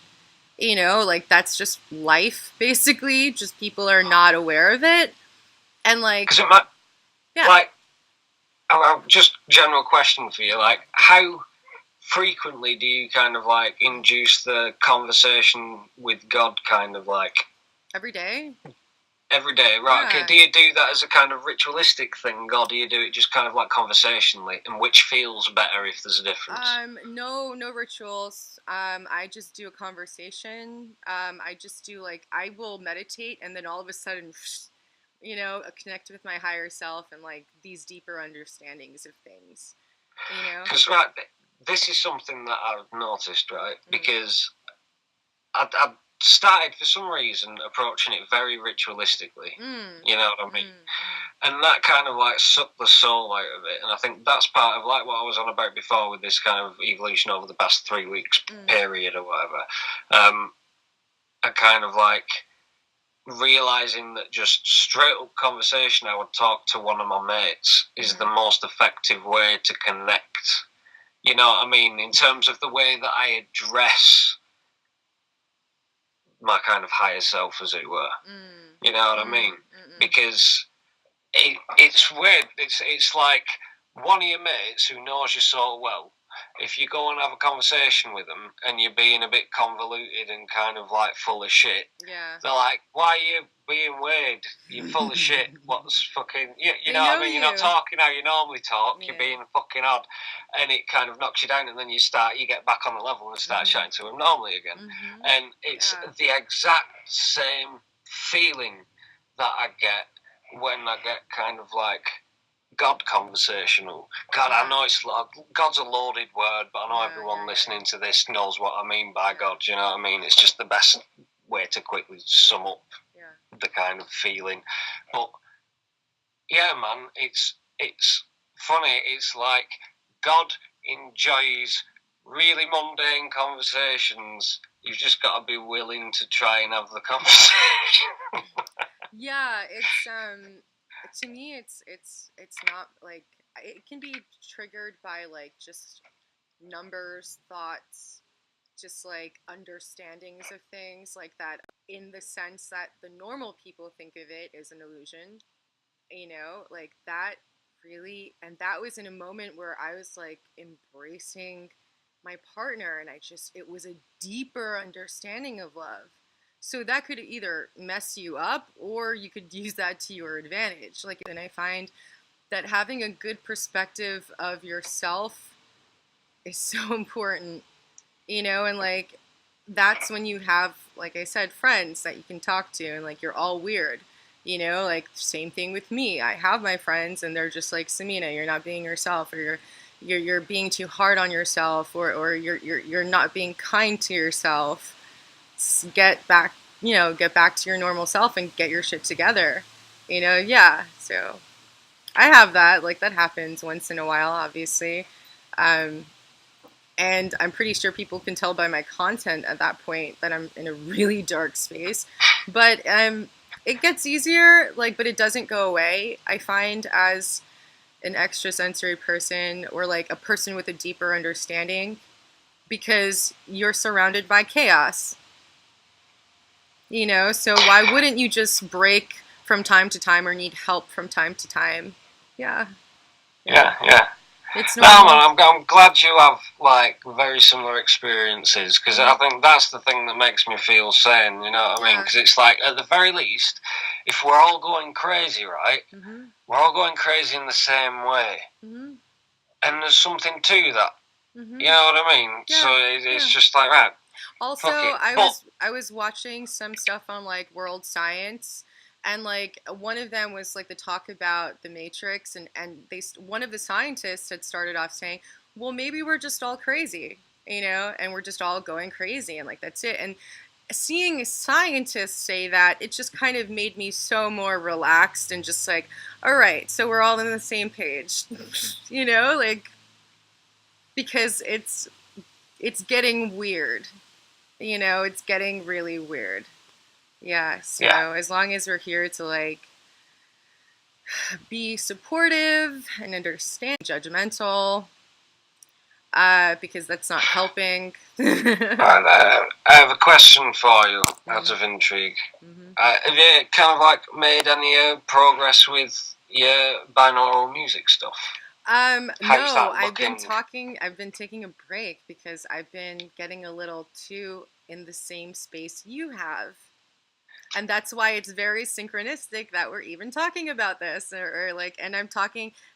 A: you know, like that's just life basically, just people are not aware of it. And like,
B: Because it might
A: yeah,
B: like. Just general question for you, like how frequently do you kind of like induce the conversation with God kind of like
A: every day.
B: every day? Right, okay.
A: Yeah.
B: Do you do that as a kind of ritualistic thing, or do you do it just kind of like conversationally? And which feels better if there's a difference?
A: No rituals. I just do a conversation. I just do like I will meditate and then all of a sudden, you know, connect with my higher self and like these deeper understandings of things. You know.
B: Because right, this is something that I've noticed, right? Because I started for some reason approaching it very ritualistically.
A: Mm.
B: You know what I mean?
A: Mm.
B: And that kind of like sucked the soul out of it. And I think that's part of like what I was on about before with this kind of evolution over the past 3 weeks period or whatever. I kind of like realizing that just straight up conversation, I would talk to one of my mates, is the most effective way to connect. You know what I mean? In terms of the way that I address my kind of higher self, as it were. You know what I mean? Because it's weird. It's like one of your mates who knows you so well. If you go and have a conversation with them and you're being a bit convoluted and kind of like full of shit,
A: Yeah.
B: they're like, "Why are you being weird? You're full of shit. What's fucking you know what I mean? You're not talking how you normally talk. Yeah. You're being fucking odd," and it kind of knocks you down. And then you get back on the level and start chatting to them normally again. And it's the exact same feeling that I get when I get kind of like God conversational. God, I know God's a loaded word, but I know everyone listening to this knows what I mean by God. You know what I mean? It's just the best way to quickly sum up the kind of feeling. But yeah, man, it's funny. It's like God enjoys really mundane conversations. You've just got to be willing to try and have the conversation.
A: Yeah, it's to me it's not like it can be triggered by like just numbers, thoughts, just like understandings of things like that in the sense that the normal people think of it as an illusion, like that really. And that was in a moment where I was like embracing my partner, and it was a deeper understanding of love. So that could either mess you up or you could use that to your advantage. Like, and I find that having a good perspective of yourself is so important, and like that's when you have, like I said, friends that you can talk to, and like you're all weird, like same thing with me. I have my friends and they're just like, Samina, you're not being yourself, or you're being too hard on yourself, or you're not being kind to yourself. Get back, get back to your normal self and get your shit together. Yeah. So I have that, like that happens once in a while, obviously. um and I'm pretty sure people can tell by my content at that point that I'm in a really dark space. But it gets easier, like, but it doesn't go away. I find as an extrasensory person, or like a person with a deeper understanding, because you're surrounded by chaos, so why wouldn't you just break from time to time or need help from time to time? Yeah, yeah,
B: Yeah, yeah.
A: it's
B: No,
A: normal.
B: man, I'm glad you have like very similar experiences because
A: Mm-hmm.
B: I think that's the thing that makes me feel sane. You know what I mean?
A: Yeah.
B: Because it's like at the very least, if we're all going crazy, right?
A: Mm-hmm.
B: We're all going crazy in the same way,
A: Mm-hmm.
B: and there's something to that. You
A: Mm-hmm.
B: know what I mean? So
A: Yeah,
B: it's
A: yeah.
B: just like right,
A: Also,
B: fuck it.
A: I
B: But
A: was I was watching some stuff on like world science, and like one of them was like the talk about the Matrix, and one of the scientists had started off saying, "Well, maybe we're just all crazy, and we're just all going crazy, and like that's it." And seeing scientists say that, it just kind of made me so more relaxed and just like, all right, so we're all on the same page, like because it's getting weird. It's getting really weird. Yeah, so
B: yeah,
A: as long as we're here to like be supportive and understand, judgmental, because that's not helping.
B: right. I have a question for you out
A: Mm-hmm.
B: of intrigue.
A: Mm-hmm.
B: Have you kind of like made any progress with your binaural music stuff? How's
A: No,
B: that looking?
A: I've been taking a break because I've been getting a little too in the same space you have. And that's why it's very synchronistic that we're even talking about this, or like, and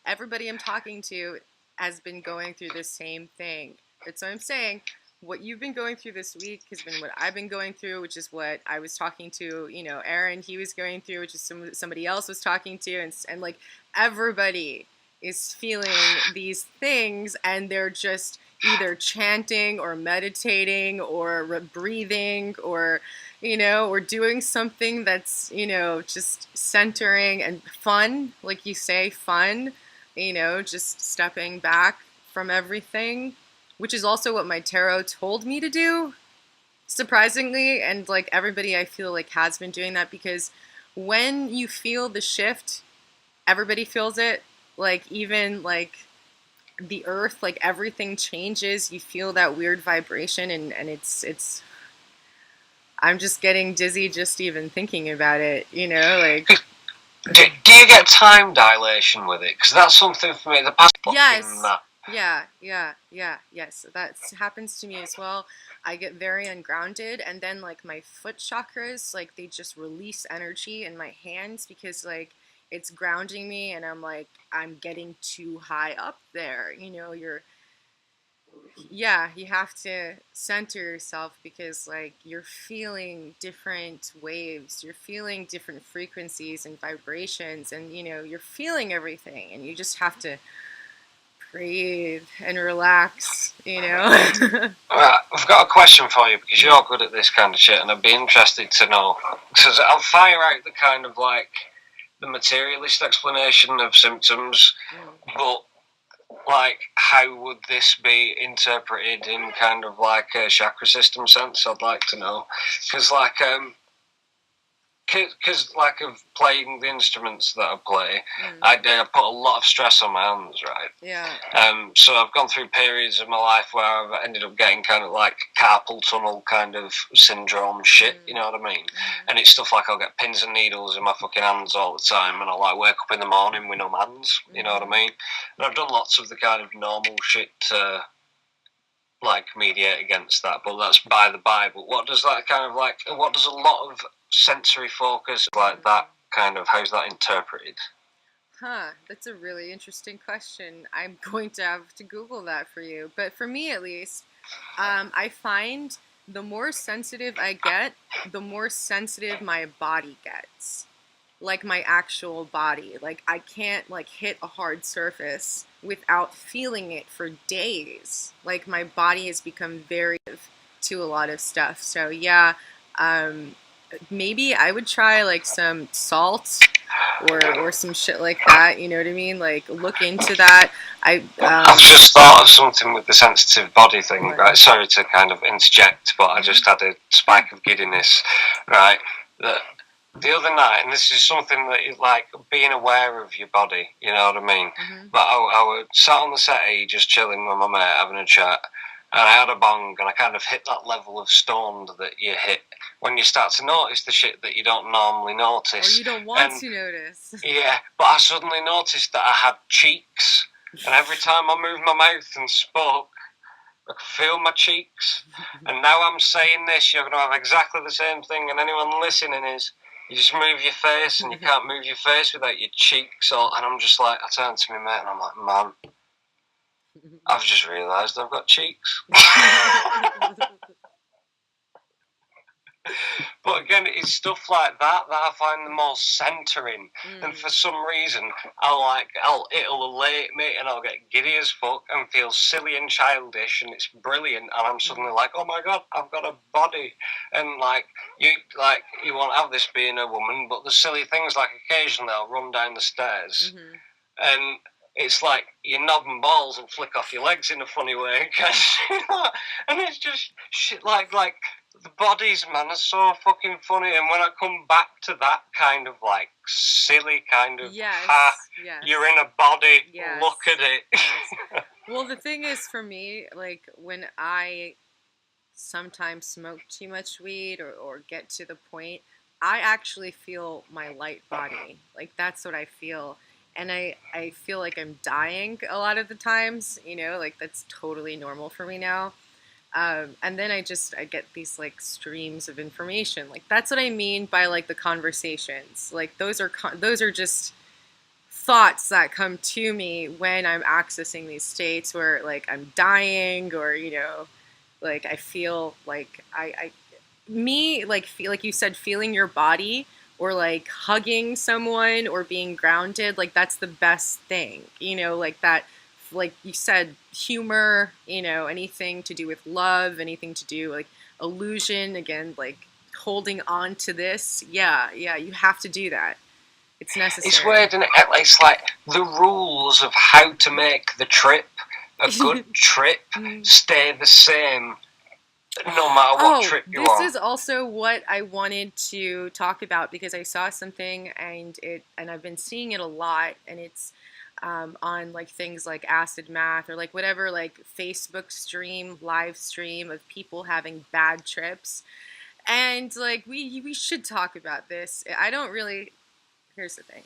A: everybody I'm talking to has been going through the same thing. That's what I'm saying. What you've been going through this week has been what I've been going through, which is what I was talking to, Aaron, he was going through, which is somebody else was talking to, and like everybody is feeling these things, and they're just either chanting or meditating or breathing, or doing something that's, just centering and fun, like you say, fun, just stepping back from everything, which is also what my tarot told me to do, surprisingly. And like everybody I feel like has been doing that, because when you feel the shift, everybody feels it. Like even like the earth, like everything changes, you feel that weird vibration, and it's I'm just getting dizzy just even thinking about it, like.
B: Do you get time dilation with it? Because that's something for me. The past fucking
A: Yes.
B: that.
A: Yes. That happens to me as well. I get very ungrounded, and then like my foot chakras, like they just release energy in my hands because like it's grounding me, and I'm getting too high up there. You have to center yourself because like you're feeling different waves, you're feeling different frequencies and vibrations, and you're feeling everything, and you just have to breathe and relax.
B: I've got a question for you because
A: Mm,
B: you're good at this kind of shit, and I'd be interested to know. Because I'll fire out the kind of like the materialist explanation of symptoms,
A: mm,
B: but like, how would this be interpreted in kind of like a chakra system sense? I'd like to know, because like of playing the instruments that I play, I put a lot of stress on my hands, right?
A: Yeah.
B: So I've gone through periods of my life where I've ended up getting kind of like carpal tunnel kind of syndrome shit, you know what I mean? And it's stuff like I'll get pins and needles in my fucking hands all the time, and I'll like wake up in the morning with numb hands, you know what I mean? And I've done lots of the kind of normal shit to like mediate against that, but that's by the by. But what does that kind of like? What does a lot of sensory focus like that kind of? How's that interpreted?
A: Huh, that's a really interesting question. I'm going to have to Google that for you. But for me, at least, I find the more sensitive I get, the more sensitive my body gets. Like my actual body. Like I can't like hit a hard surface without feeling it for days. Like my body has become very to a lot of stuff. So yeah, um, maybe I would try like some salt or some shit like that. You know what I mean? Like look into that.
B: I've just thought of something with the sensitive body thing,
A: What?
B: right? Sorry to kind of interject, but I just had a spike of giddiness, right? That the other night, and this is something that is like being aware of your body, you know what I mean? But I was sat on the settee just chilling with my mate having a chat, and I had a bong, and I kind of hit that level of stoned that you hit when you start to notice the shit that you don't normally
A: Or
B: notice.
A: you don't want to notice.
B: Yeah, but I suddenly noticed that I had cheeks, and every time I moved my mouth and spoke, I could feel my cheeks. And now I'm saying this, you're going to have exactly the same thing, and anyone listening is, you just move your face, and you can't move your face without your cheeks. And I'm just like, I turn to my mate, and I'm like, man, I've just realised I've got cheeks. But again, it's stuff like that that I find the most centering. And for some reason, it'll elate me, and I'll get giddy as fuck and feel silly and childish, and it's brilliant. And I'm suddenly like, oh my god, I've got a body. And you won't have this being a woman, but the silly things like occasionally I'll run down the stairs, and it's like your knob and balls will flick off your legs in a funny way, and it's just shit like the bodies, man, are so fucking funny. And when I come back to that kind of like silly kind of,
A: Yes, yes.
B: you're in a body,
A: Yes.
B: look at it.
A: Yes. Well, the thing is, for me, like when I sometimes smoke too much weed or get to the point, I actually feel my light body. Like that's what I feel. And I feel like I'm dying a lot of the times, you know, like that's totally normal for me now. And then I get these like streams of information. Like that's what I mean by like the conversations. Like those are just thoughts that come to me when I'm accessing these states where like I'm dying or you know like I feel like I me like feel like you said feeling your body or like hugging someone or being grounded like that's the best thing you know like that like you said humor you know anything to do with love anything to do like illusion again like holding on to this yeah you have to do that it's necessary.
B: It's weird, isn't it? It's like the rules of how to make the trip a good trip stay the same no matter what trip you're on.
A: This is also what I wanted to talk about because I saw something and I've been seeing it a lot and it's on like things like acid math or like whatever like Facebook stream live stream of people having bad trips and like we should talk about this. I don't really. Here's the thing.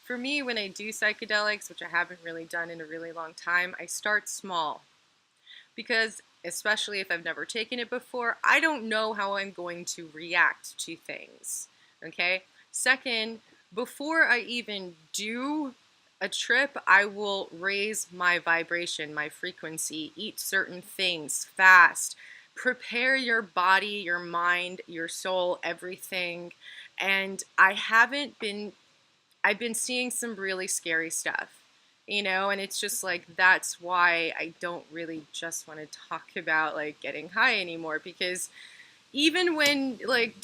A: For me, when I do psychedelics, which I haven't really done in a really long time, I start small because especially if I've never taken it before, I don't know how I'm going to react to things. Okay? Second, before I even do a trip, I will raise my vibration, my frequency, eat certain things fast, prepare your body, your mind, your soul, everything. And I've been seeing some really scary stuff, you know, and it's just like that's why I don't really just want to talk about like getting high anymore because even when like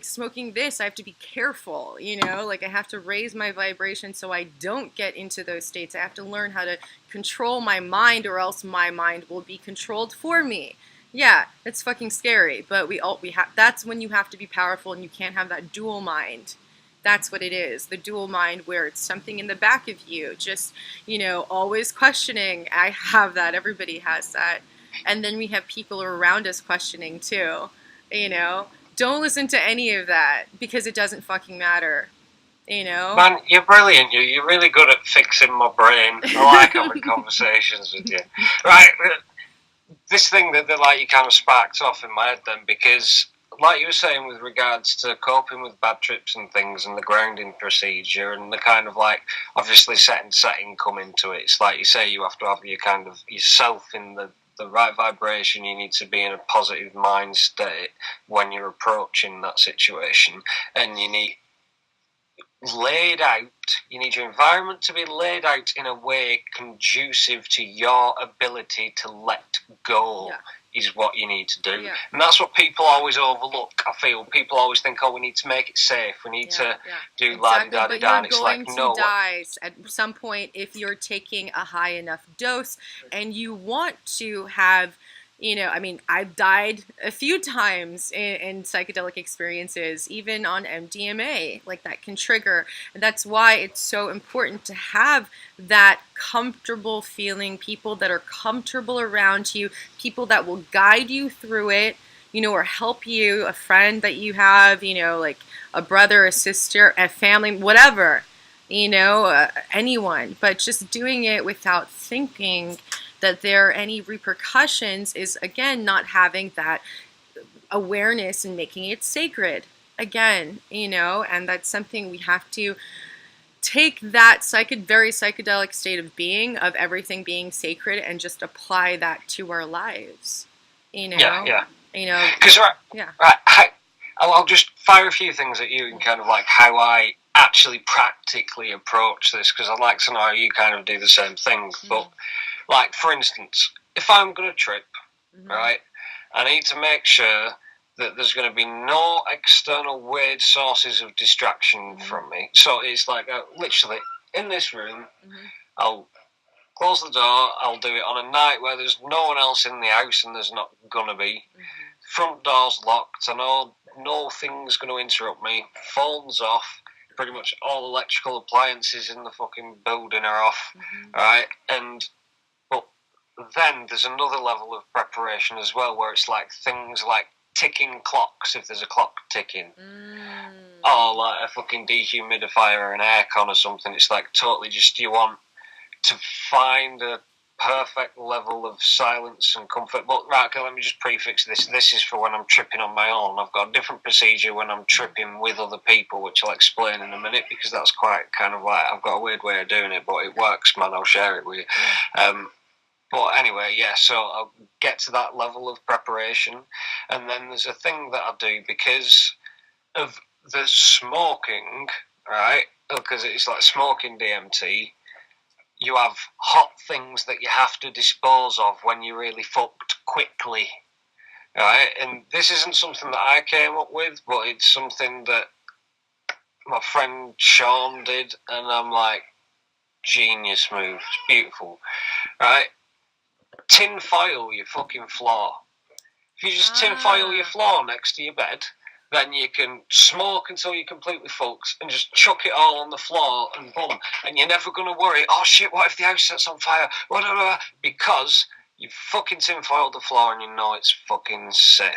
A: smoking this, I have to be careful, you know, like I have to raise my vibration so I don't get into those states. I have to learn how to control my mind, or else my mind will be controlled for me. Yeah, it's fucking scary, but we have, that's when you have to be powerful, and you can't have that dual mind. That's what it is, the dual mind, where it's something in the back of you, just, you know, always questioning. I have that, everybody has that. And then we have people around us questioning too, you know. Don't listen to any of that, because it doesn't fucking matter, you know.
B: Man, you're brilliant. You're really good at fixing my brain. I like having conversations with you. Right, this thing that like you kind of sparked off in my head then, because like you were saying with regards to coping with bad trips and things, and the grounding procedure, and the kind of like obviously setting come into it. It's like you say, you have to have your kind of yourself in the right vibration. You need to be in a positive mind state when you're approaching that situation, and you need laid out. You need your environment to be laid out in a way conducive to your ability to let go.
A: Yeah.
B: Is what you need to do.
A: Yeah.
B: And that's what people always overlook. I feel people always think, oh, we need to make it safe, we need to do
A: exactly.
B: la-di-da-di-da,
A: But you're
B: and it's
A: going
B: like,
A: to
B: no.
A: die at some point if you're taking a high enough dose, and you want to have, you know, I mean, I've died a few times in psychedelic experiences, even on MDMA, like that can trigger. And that's why it's so important to have that comfortable feeling, people that are comfortable around you, people that will guide you through it, you know, or help you, a friend that you have, you know, like a brother, a sister, a family, whatever, you know, anyone, but just doing it without thinking that there are any repercussions is, again, not having that awareness and making it sacred, again, you know. And that's something we have to take, that very psychedelic state of being, of everything being sacred, and just apply that to our lives, you know.
B: Yeah.
A: You know,
B: because
A: yeah.
B: I'll just fire a few things at you, and kind of like how I actually practically approach this, because I'd like to know how you kind of do the same thing. But like, for instance, if I'm going to trip, right, I need to make sure that there's going to be no external weird sources of distraction from me. So it's like, literally, in this room, I'll close the door, I'll do it on a night where there's no one else in the house, and there's not going to be. Front door's locked, I know no thing's going to interrupt me, phone's off, pretty much all electrical appliances in the fucking building are off, right? And then there's another level of preparation as well, where it's like things like ticking clocks, if there's a clock ticking, or like a fucking dehumidifier or an aircon or something. It's like totally just, you want to find a perfect level of silence and comfort. But right, okay, let me just prefix this. This is for when I'm tripping on my own. I've got a different procedure when I'm tripping with other people, which I'll explain in a minute, because that's quite kind of like, I've got a weird way of doing it, but it works, man. I'll share it with you. But anyway, yeah, so I'll get to that level of preparation. And then there's a thing that I do because of the smoking, right? Because it's like smoking DMT. You have hot things that you have to dispose of when you're really fucked quickly, right? And this isn't something that I came up with, but it's something that my friend Sean did, and I'm like, genius move. It's beautiful, right? Tin foil your fucking floor. If you just tin foil your floor next to your bed, then you can smoke until you're completely fucked and just chuck it all on the floor and boom. And you're never going to worry, oh shit, what if the house sets on fire? Because you fucking tin foiled the floor and you know it's fucking safe.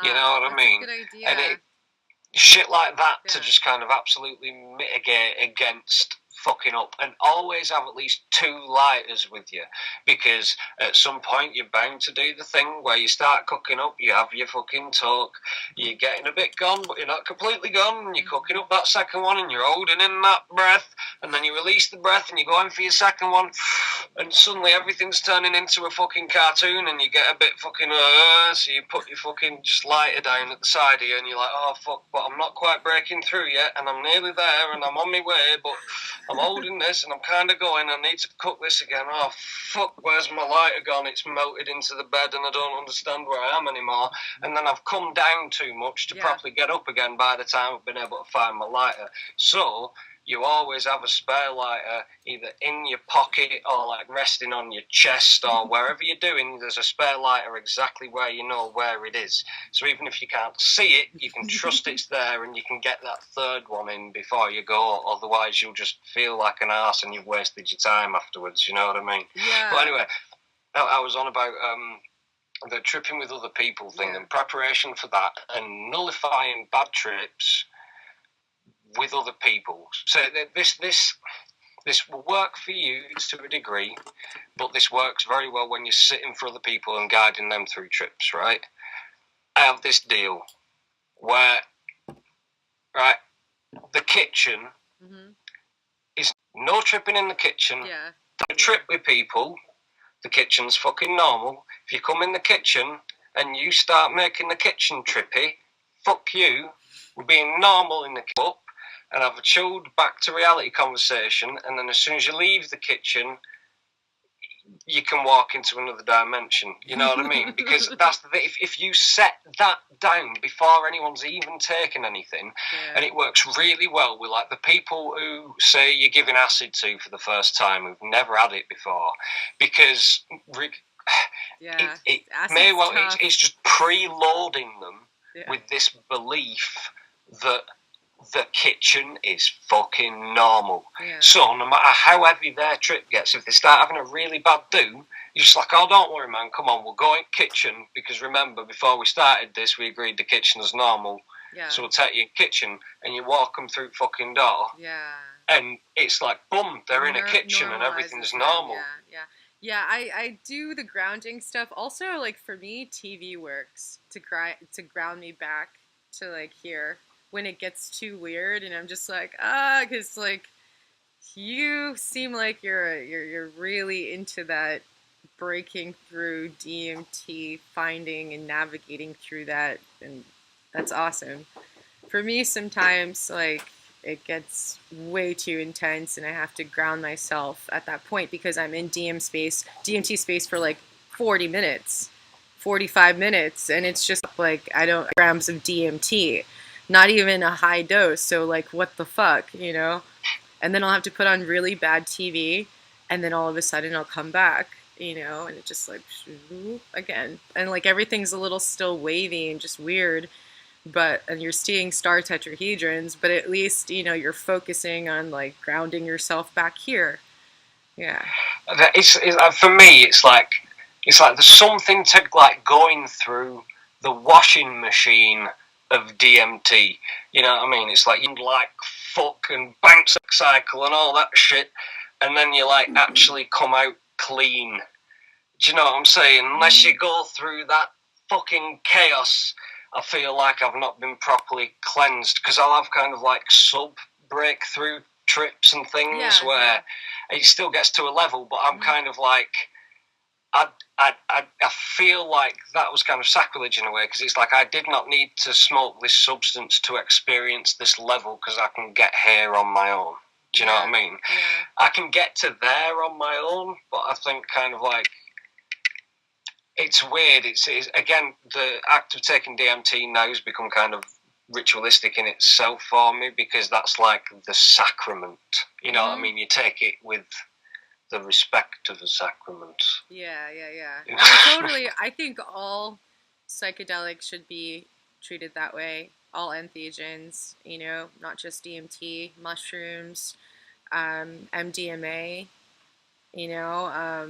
B: You know what I mean?
A: That's a good idea.
B: And shit like that to just kind of absolutely mitigate against fucking up, and always have at least 2 lighters with you, because at some point you're bound to do the thing where you start cooking up, you have your fucking talk, you're getting a bit gone but you're not completely gone, and you're cooking up that second one and you're holding in that breath, and then you release the breath and you're going for your second one, and suddenly everything's turning into a fucking cartoon, and you get a bit fucking so you put your fucking just lighter down at the side of you, and you're like, oh fuck, but I'm not quite breaking through yet, and I'm nearly there, and I'm on my way, but I'm holding this and I'm kind of going, I need to cook this again. Oh, fuck, where's my lighter gone? It's melted into the bed and I don't understand where I am anymore. And then I've come down too much to properly get up again by the time I've been able to find my lighter. So you always have a spare lighter either in your pocket or like resting on your chest or wherever you're doing, there's a spare lighter exactly where you know where it is. So even if you can't see it, you can trust it's there and you can get that third one in before you go. Otherwise, you'll just feel like an arse and you've wasted your time afterwards, you know what I mean?
A: Yeah.
B: But anyway, I was on about the tripping with other people thing and preparation for that and nullifying bad trips with other people. So this will work for you to a degree, but this works very well when you're sitting for other people and guiding them through trips, right? I have this deal where, right, the kitchen is no tripping in the kitchen.
A: Yeah.
B: Don't trip with people. The kitchen's fucking normal. If you come in the kitchen and you start making the kitchen trippy, fuck you. We're being normal in the kitchen and have a chilled back to reality conversation, and then as soon as you leave the kitchen, you can walk into another dimension. You know what I mean? Because that's the thing. If you set that down before anyone's even taken anything, and it works really well with like the people who say you're giving acid to for the first time who've never had it before, because it's just preloading them with this belief that the kitchen is fucking normal. Yeah. So no matter how heavy their trip gets, if they start having a really bad do, you're just like, oh, don't worry, man, come on, we'll go in kitchen, because remember, before we started this, we agreed the kitchen is normal. Yeah. So we'll take you in kitchen, and you walk them through fucking door. Yeah. And it's like, boom, they're in a kitchen and everything's normal.
A: Yeah, I do the grounding stuff. Also, like, for me, TV works to ground me back to, like, here. When it gets too weird and I'm just like, because like you seem like you're really into that breaking through DMT, finding and navigating through that, and that's awesome. For me, sometimes like it gets way too intense and I have to ground myself at that point because I'm in DMT space for like 40 minutes, 45 minutes, and it's just like I don't grams of DMT. Not even a high dose, so like what the fuck, you know? And then I'll have to put on really bad TV, and then all of a sudden I'll come back, you know, and it just like again, and like everything's a little still wavy and just weird, and you're seeing star tetrahedrons, but at least, you know, you're focusing on like grounding yourself back here. Yeah.
B: It's for me, it's like there's something to like going through the washing machine of DMT, you know what I mean? It's like you like fuck and bounce cycle and all that shit, and then you like actually come out clean. Do you know what I'm saying? Unless you go through that fucking chaos, I feel like I've not been properly cleansed, because I'll have kind of like sub breakthrough trips and things where it still gets to a level, but I'm kind of like I feel like that was kind of sacrilege in a way, because it's like I did not need to smoke this substance to experience this level, because I can get here on my own. Do you know what I mean? Yeah. I can get to there on my own, but I think kind of like it's weird. It's again, the act of taking DMT now has become kind of ritualistic in itself for me, because that's like the sacrament. You know what I mean? You take it with the respect of a sacrament.
A: Yeah. I mean, totally. I think all psychedelics should be treated that way. All entheogens, you know, not just DMT, mushrooms, MDMA, you know,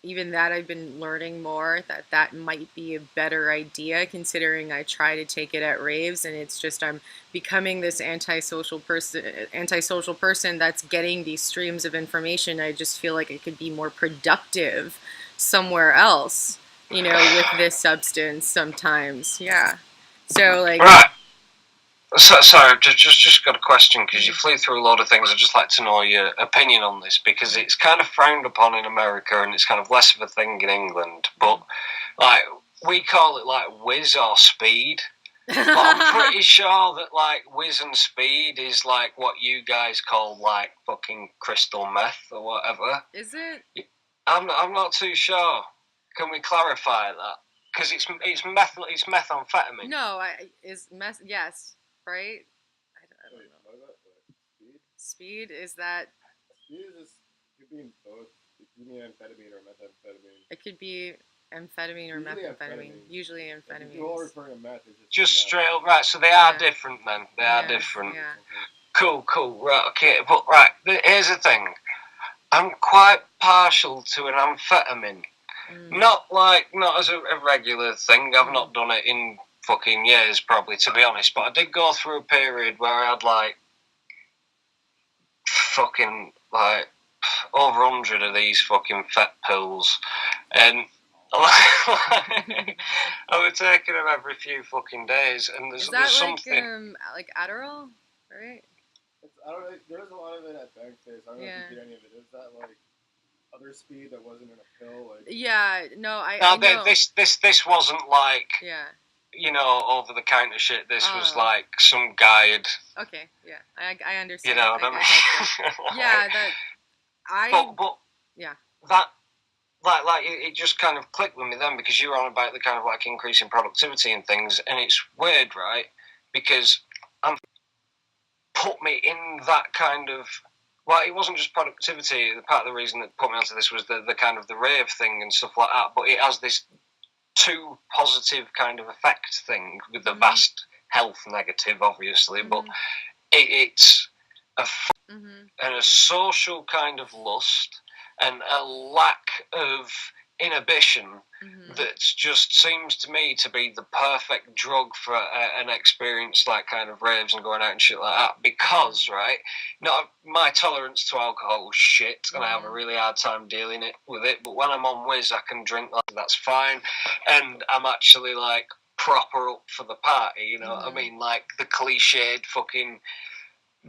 A: even that I've been learning more that might be a better idea, considering I try to take it at raves and it's just I'm becoming this antisocial person that's getting these streams of information. I just feel like it could be more productive somewhere else, you know, with this substance sometimes. Yeah. So like.
B: Right. Sorry, just got a question, because you flew through a lot of things. I'd just like to know your opinion on this, because it's kind of frowned upon in America and it's kind of less of a thing in England. But like we call it like whiz or speed. But I'm pretty sure that like whiz and speed is like what you guys call like fucking crystal meth or whatever.
A: Is it?
B: I'm not too sure. Can we clarify that? Because it's methamphetamine.
A: No, yes, right? I don't
C: Wait,
A: know.
C: what about speed?
A: Speed is that?
C: Speed is just could be both. It could be amphetamine or methamphetamine.
A: It could be amphetamine or
C: Usually
A: methamphetamine.
C: amphetamine.
A: Usually
C: If
A: amphetamine.
C: you're all referring to meth, it's
B: Just
C: meth.
B: straight up, right? So they are
A: Yeah.
B: different then. They
A: Yeah,
B: are different.
A: yeah.
B: Cool, right, okay. But right, here's the thing. I'm quite partial to an amphetamine. Not as a regular thing. I've not done it in fucking years, probably, to be honest. But I did go through a period where I had like fucking like over 100 of these fucking fat pills, and I was taking them every few fucking days. And
A: Is
B: there's
A: that
B: something
A: like Adderall, right?
C: I don't know. There was a lot of it at Bank Face. I don't know
A: Yeah.
C: if you did any of it. Is that like other speed that wasn't in a pill? Like
A: Yeah. No, I
B: no,
A: know.
B: this wasn't like
A: Yeah.
B: over the counter shit. This was
A: Oh.
B: like some guy had,
A: Okay. Yeah. I understand.
B: you know what I mean?
A: Yeah.
B: But
A: Yeah.
B: that like it just kind of clicked with me then, because you were on about the kind of like increase in productivity and things, and it's weird, right? Because put me in that kind of, well, it wasn't just productivity. Part of the reason that put me onto this was the kind of the rave thing and stuff like that. But it has this too positive kind of effect thing with the vast health negative, obviously. But it's and a social kind of lust and a lack of inhibition that just seems to me to be the perfect drug for an experience like kind of raves and going out and shit like that, because right, not my tolerance to alcohol is shit and I have a really hard time dealing with it, but when I'm on whiz I can drink, like, that's fine, and I'm actually like proper up for the party, you know what I mean, like the cliched fucking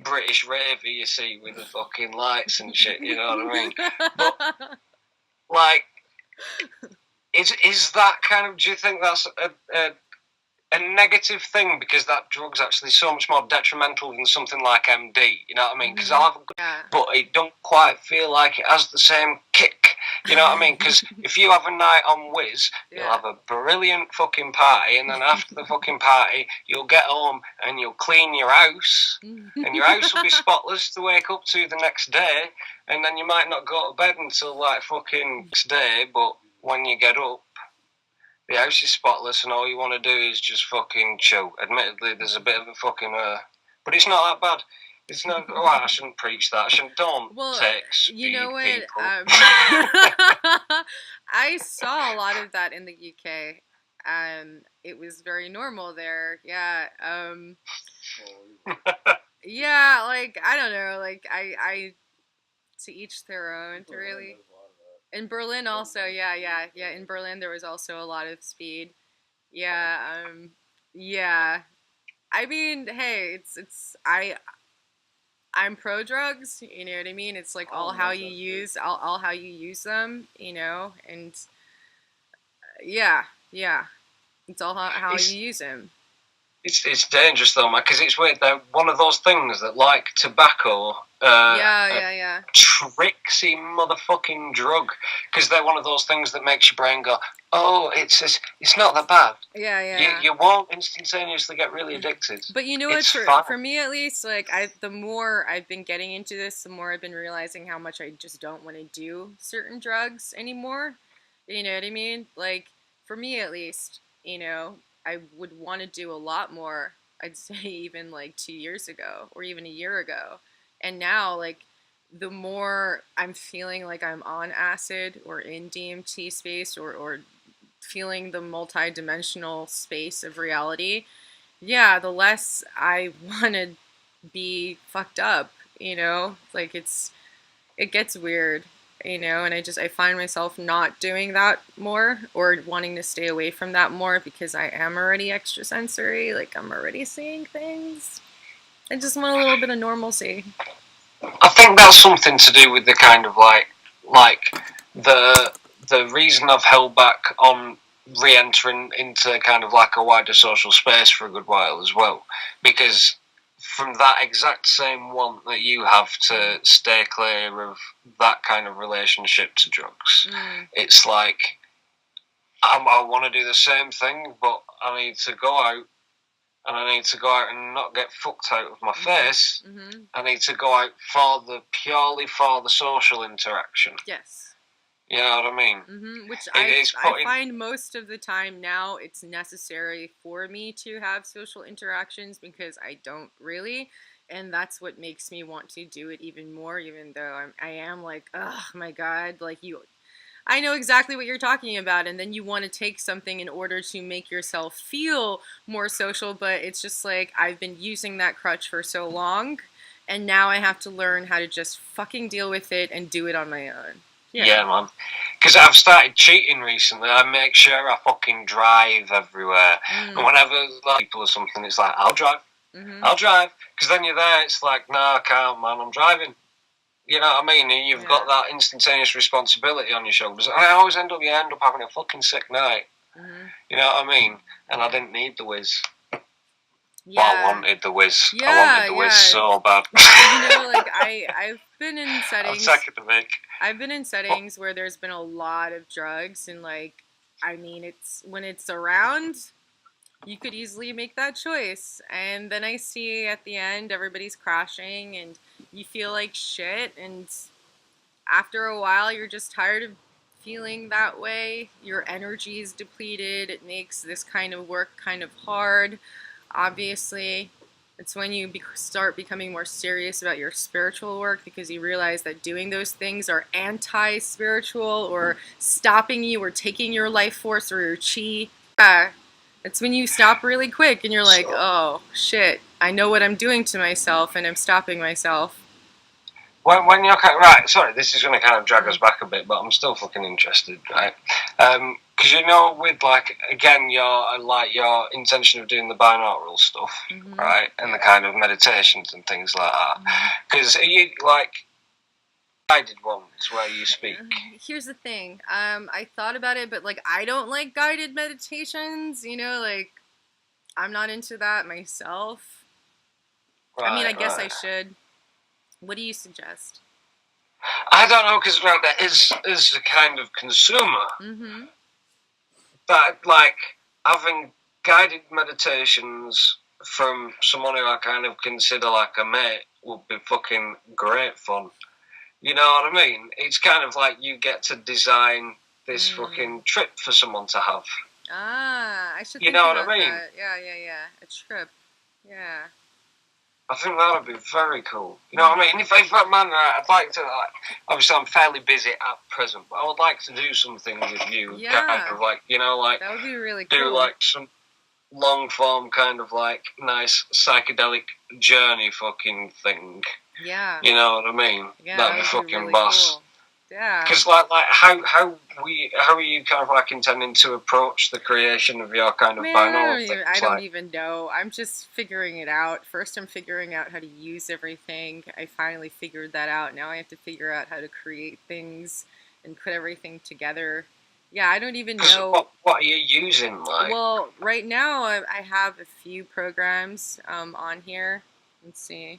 B: British raver you see with the fucking lights and shit, you know what I mean? But like, is that kind of? Do you think that's a negative thing, because that drug's actually so much more detrimental than something like MD? You know what I mean? Because I'll have a good, but it don't quite feel like it has the same kick. You know what I mean? Because if you have a night on whiz, you'll have a brilliant fucking party, and then after the fucking party, you'll get home and you'll clean your house, and your house will be spotless to wake up to the next day, and then you might not go to bed until like fucking next day, but when you get up, the house is spotless, and all you want to do is just fucking chill. Admittedly, there's a bit of a fucking but it's not that bad. It's not. Oh, I shouldn't preach that. Don't take speed,
A: you know what?
B: people.
A: I saw a lot of that in the UK. It was very normal there. Yeah. Yeah. Like, I don't know. Like, I to each their own. Really. In Berlin also, yeah. In Berlin there was also a lot of speed. Yeah, yeah. I mean, hey, I'm pro drugs, you know what I mean? It's like all how you use them, you know, and yeah. It's all how you use them.
B: It's dangerous though, man, because it's weird. They're one of those things that, like tobacco,
A: yeah.
B: tricksy motherfucking drug, because they're one of those things that makes your brain go, oh, it's not that bad.
A: Yeah.
B: You won't instantaneously get really addicted.
A: But you know what? For me at least, like the more I've been getting into this, the more I've been realizing how much I just don't want to do certain drugs anymore. You know what I mean? Like, for me at least, you know, I would want to do a lot more, I'd say even like 2 years ago or even a year ago. And now, like, the more I'm feeling like I'm on acid or in DMT space or feeling the multi-dimensional space of reality, yeah, the less I want to be fucked up, you know? Like, it gets weird, you know, and I find myself not doing that more or wanting to stay away from that more because I am already extrasensory, like I'm already seeing things. I just want a little bit of normalcy.
B: I think that's something to do with the kind of like the reason I've held back on re-entering into kind of like a wider social space for a good while as well, because from that exact same want that you have to stay clear of that kind of relationship to drugs, it's like I want to do the same thing, but I need to go out, and I need to go out and not get fucked out of my face. I need to go out purely for the social interaction.
A: Yes.
B: You know what I mean?
A: Which I find most of the time now it's necessary for me to have social interactions because I don't really. And that's what makes me want to do it even more, even though I am like, oh my God, like I know exactly what you're talking about. And then you want to take something in order to make yourself feel more social. But it's just like I've been using that crutch for so long. And now I have to learn how to just fucking deal with it and do it on my own.
B: Yeah, man. Because I've started cheating recently. I make sure I fucking drive everywhere. And whenever like people or something, it's like, I'll drive. I'll drive. Because then you're there, it's like, no, I can't, man, I'm driving. You know what I mean? And you've got that instantaneous responsibility on your shoulders. And I always end up having a fucking sick night. You know what I mean? And I didn't need the whiz. Yeah. But I wanted the whiz. Yeah, I wanted the whiz so bad.
A: You know, like I've been in settings.
B: I've
A: been in settings where there's been a lot of drugs, and like, I mean, it's when it's around, you could easily make that choice. And then I see at the end everybody's crashing, and you feel like shit. And after a while, you're just tired of feeling that way. Your energy is depleted. It makes this kind of work kind of hard. Obviously, it's when you start becoming more serious about your spiritual work because you realize that doing those things are anti-spiritual or stopping you or taking your life force or your chi. Yeah, it's when you stop really quick and you're like, oh, shit, I know what I'm doing to myself and I'm stopping myself.
B: When you're right, sorry, this is going to kind of drag us back a bit, but I'm still fucking interested, right? Because you know, with like again, your intention of doing the binaural stuff, right, and the kind of meditations and things like that. Because you like guided ones where you speak.
A: Here's the thing, I thought about it, but like I don't like guided meditations. You know, like I'm not into that myself. Right, I mean, I guess I should. What do you suggest?
B: I don't know, because like, as a kind of consumer, but like having guided meditations from someone who I kind of consider like a mate would be fucking great fun. You know what I mean? It's kind of like you get to design this fucking trip for someone to have.
A: Ah, I should.
B: You know what I mean?
A: That. Yeah. A trip. Yeah.
B: I think that would be very cool. You know what I mean? If that man, I'd like to, like, obviously I'm fairly busy at present, but I would like to do something with you. Yeah. Kind of like, you know, like...
A: That would be really cool.
B: Do like some long form kind of like nice psychedelic journey fucking thing.
A: Yeah.
B: You know what I mean?
A: Yeah,
B: that'd be fucking really boss. Cool.
A: Yeah.
B: Because like how are you kind of like intending to approach the creation of your kind of binaural things?
A: I don't even know. I'm just figuring it out. First, I'm figuring out how to use everything. I finally figured that out. Now I have to figure out how to create things and put everything together. Yeah, I don't even know.
B: What are you using, like?
A: Well, right now I have a few programs on here. Let's see.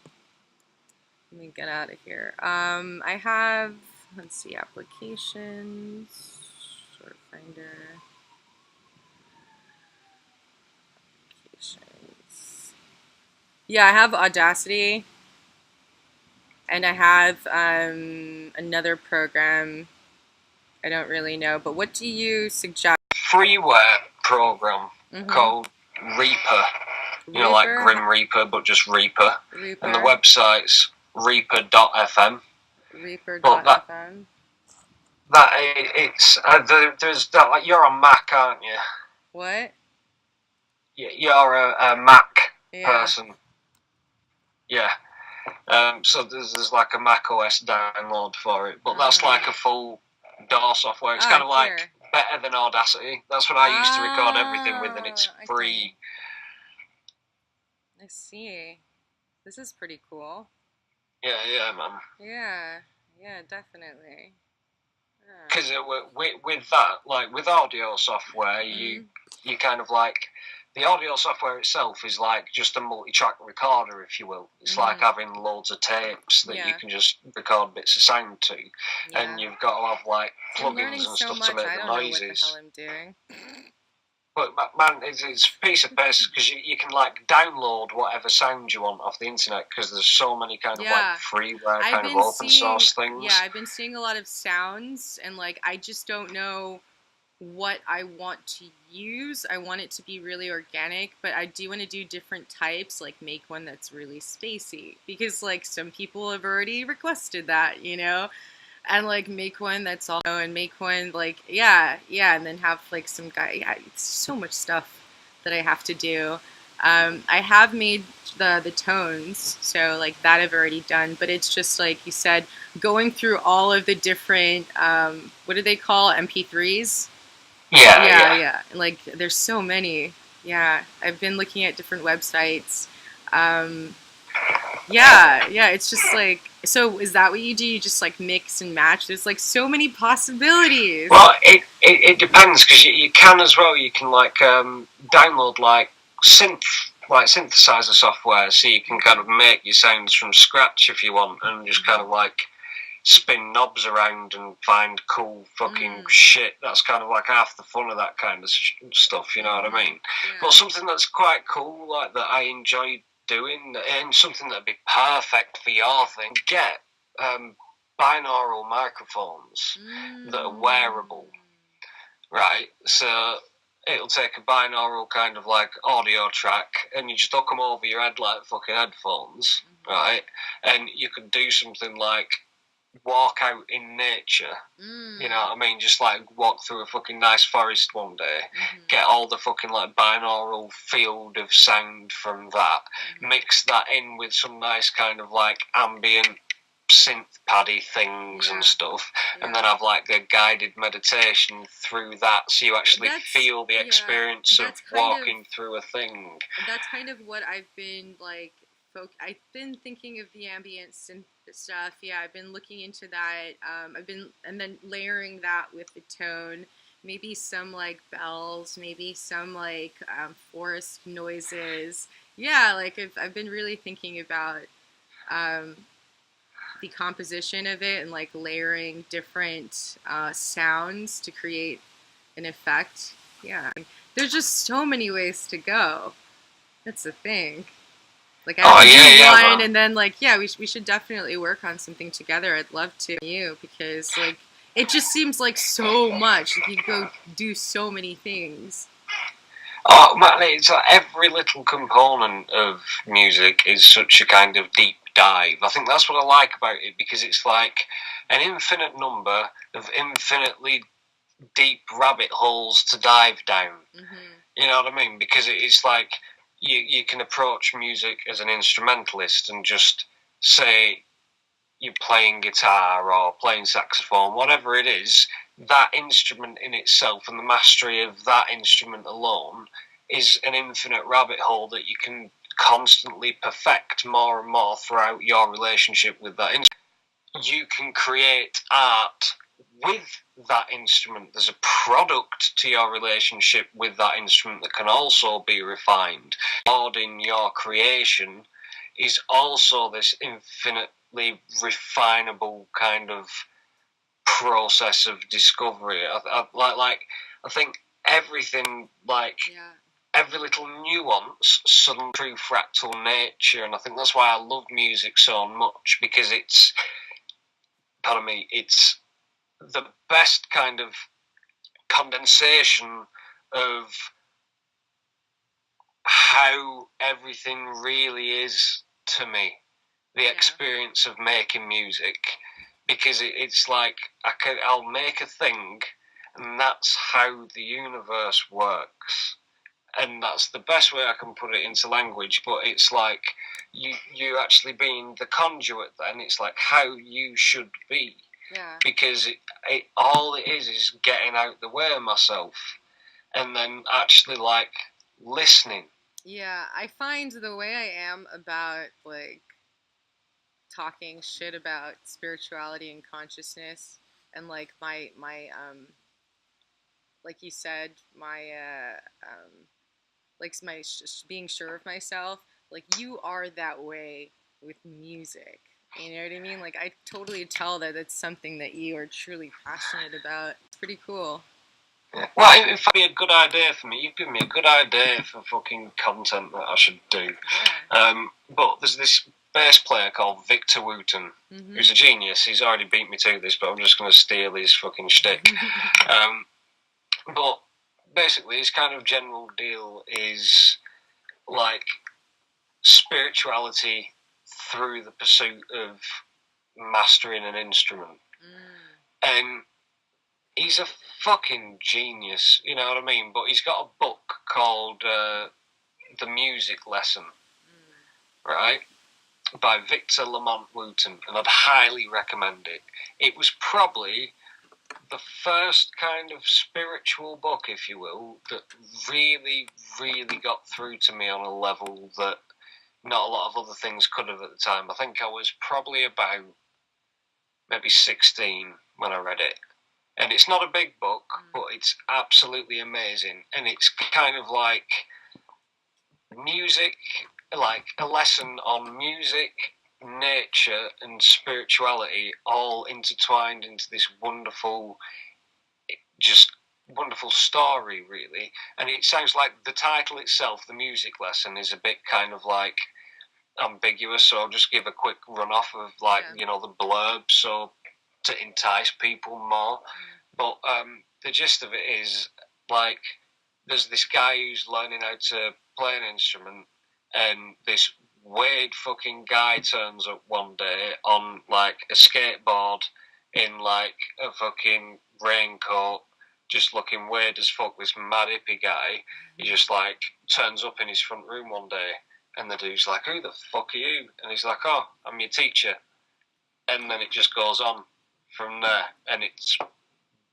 A: Let me get out of here. I have, let's see, applications, short finder, applications. Yeah, I have Audacity, and I have another program. I don't really know, but what do you suggest?
B: Freeware program called Reaper. You know, like Grim Reaper, but just Reaper. And the website's Reaper.fm.
A: Reaper.fm.
B: There's that, like, you're a Mac, aren't you?
A: What?
B: You're a Mac person. Yeah. So there's like a Mac OS download for it, but that's like a full DAW software. It's kind of like better than Audacity. That's what I used to record everything with, and it's free.
A: I see. This is pretty cool.
B: Yeah, man.
A: Yeah, definitely.
B: because with that, like with audio software,
A: Mm.
B: you kind of like the audio software itself is like just a multi-track recorder, if you will. It's like having loads of tapes that you
A: Yeah.
B: can just record bits of sound to,
A: Yeah.
B: and you've got to have like
A: I'm learning
B: plugins and
A: so
B: stuff to
A: much.
B: make
A: I
B: the
A: don't know what the hell
B: noises.
A: I'm doing.
B: But man, it's a piece of piss because you can like download whatever sound you want off the internet because there's so many kind of like
A: Yeah.
B: freeware
A: I've
B: kind of
A: been
B: open
A: seeing,
B: source things.
A: I've been seeing a lot of sounds, and like I just don't know what I want to use. I want it to be really organic, but I do want to do different types, like make one that's really spacey because like some people have already requested that, and like make one that's all and make one like yeah, and then have like some guy. Yeah, it's so much stuff that I have to do. I have made the tones, so like that I've already done, but it's just like you said, going through all of the different what do they call MP3s?
B: Yeah,
A: Yeah,
B: yeah.
A: yeah. Like there's so many. Yeah, I've been looking at different websites. Um, yeah, yeah. It's just like, so is that what you do? You just like mix and match? There's like so many possibilities.
B: Well, it depends because you can as well. You can like download like synthesizer software, so you can kind of make your sounds from scratch if you want, and just kind of like spin knobs around and find cool fucking shit. That's kind of like half the fun of that kind of stuff. You know what I mean?
A: Yeah.
B: But something that's quite cool, like that I enjoy doing, and something that'd be perfect for your thing, get binaural microphones that are wearable, right? So it'll take a binaural kind of like audio track, and you just hook them over your head like fucking headphones, right? And you could do something like walk out in nature. You know what I mean? Just like walk through a fucking nice forest one day, get all the fucking like binaural field of sound from that, mix that in with some nice kind of like ambient synth paddy things and stuff, and then have like a guided meditation through that, so you actually feel the experience of walking through a thing.
A: That's kind of what I've been like. I've been thinking of the ambient synth stuff. Yeah, I've been looking into that. I've been and then layering that with the tone. Maybe some like bells. Maybe some like forest noises. Yeah, like I've been really thinking about um, the composition of it and like layering different sounds to create an effect. Yeah, there's just so many ways to go. That's the thing. Like I have to do one, and then like yeah, we should definitely work on something together. I'd love to you because like it just seems like so much. Like you go do so many things.
B: Oh man, it's like every little component of music is such a kind of deep dive. I think that's what I like about it, because it's like an infinite number of infinitely deep rabbit holes to dive down. You know what I mean? Because it's like you can approach music as an instrumentalist and just say you're playing guitar or playing saxophone, whatever it is, that instrument in itself and the mastery of that instrument alone is an infinite rabbit hole that you can constantly perfect more and more throughout your relationship with that instrument. You can create art with that instrument. There's a product to your relationship with that instrument that can also be refined. In your creation is also this infinitely refinable kind of process of discovery. I think everything, like every little nuance, suddenly through fractal nature, and I think that's why I love music so much, because it's, pardon me, it's the best kind of condensation of how everything really is to me, the experience of making music, because it's like I'll make a thing, and that's how the universe works, and that's the best way I can put it into language. But it's like you actually being the conduit. Then it's like how you should be, because it all it is getting out the way of myself, and then actually like listening.
A: Yeah, I find the way I am about like talking shit about spirituality and consciousness and like my like you said, my like my being sure of myself. Like you are that way with music. You know what I mean? Like I totally tell that it's something that you are truly passionate about. It's pretty cool.
B: Yeah. Well, if it'd be a good idea for me, you've given me a good idea for fucking content that I should do. But there's this bass player called Victor Wooten, who's a genius. He's already beat me to this, but I'm just going to steal his fucking shtick. But basically, his kind of general deal is like spirituality through the pursuit of mastering an instrument. And he's a fucking genius, you know what I mean? But he's got a book called The Music Lesson, right? By Victor Lamont Wooten, and I'd highly recommend it. It was probably the first kind of spiritual book, if you will, that really, really got through to me on a level that not a lot of other things could have at the time. I think I was probably about maybe 16 when I read it. And it's not a big book, but it's absolutely amazing. And it's kind of like music, like a lesson on music, nature, and spirituality all intertwined into this wonderful, just wonderful story, really. And it sounds like the title itself, The Music Lesson, is a bit kind of like ambiguous, so I'll just give a quick run off of the blurb, so to entice people more. But the gist of it is like there's this guy who's learning how to play an instrument, and this weird fucking guy turns up one day on like a skateboard in like a fucking raincoat, just looking weird as fuck. This mad hippie guy, he just like turns up in his front room one day. And the dude's like, who the fuck are you? And he's like, oh, I'm your teacher. And then it just goes on from there. And it's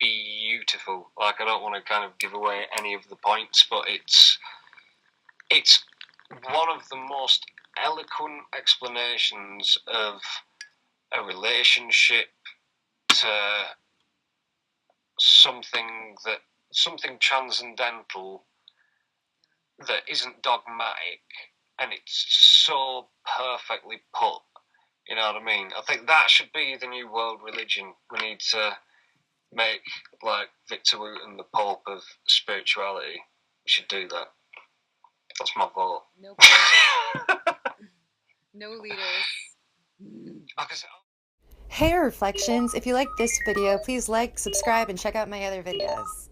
B: beautiful. Like, I don't want to kind of give away any of the points, but it's one of the most eloquent explanations of a relationship to something transcendental that isn't dogmatic. And it's so perfectly put, you know what I mean? I think that should be the new world religion. We need to make, like, Victor Wooten the Pope of spirituality. We should do that. That's my vote.
A: No no leaders.
D: Hey Reflections, if you like this video, please like, subscribe, and check out my other videos.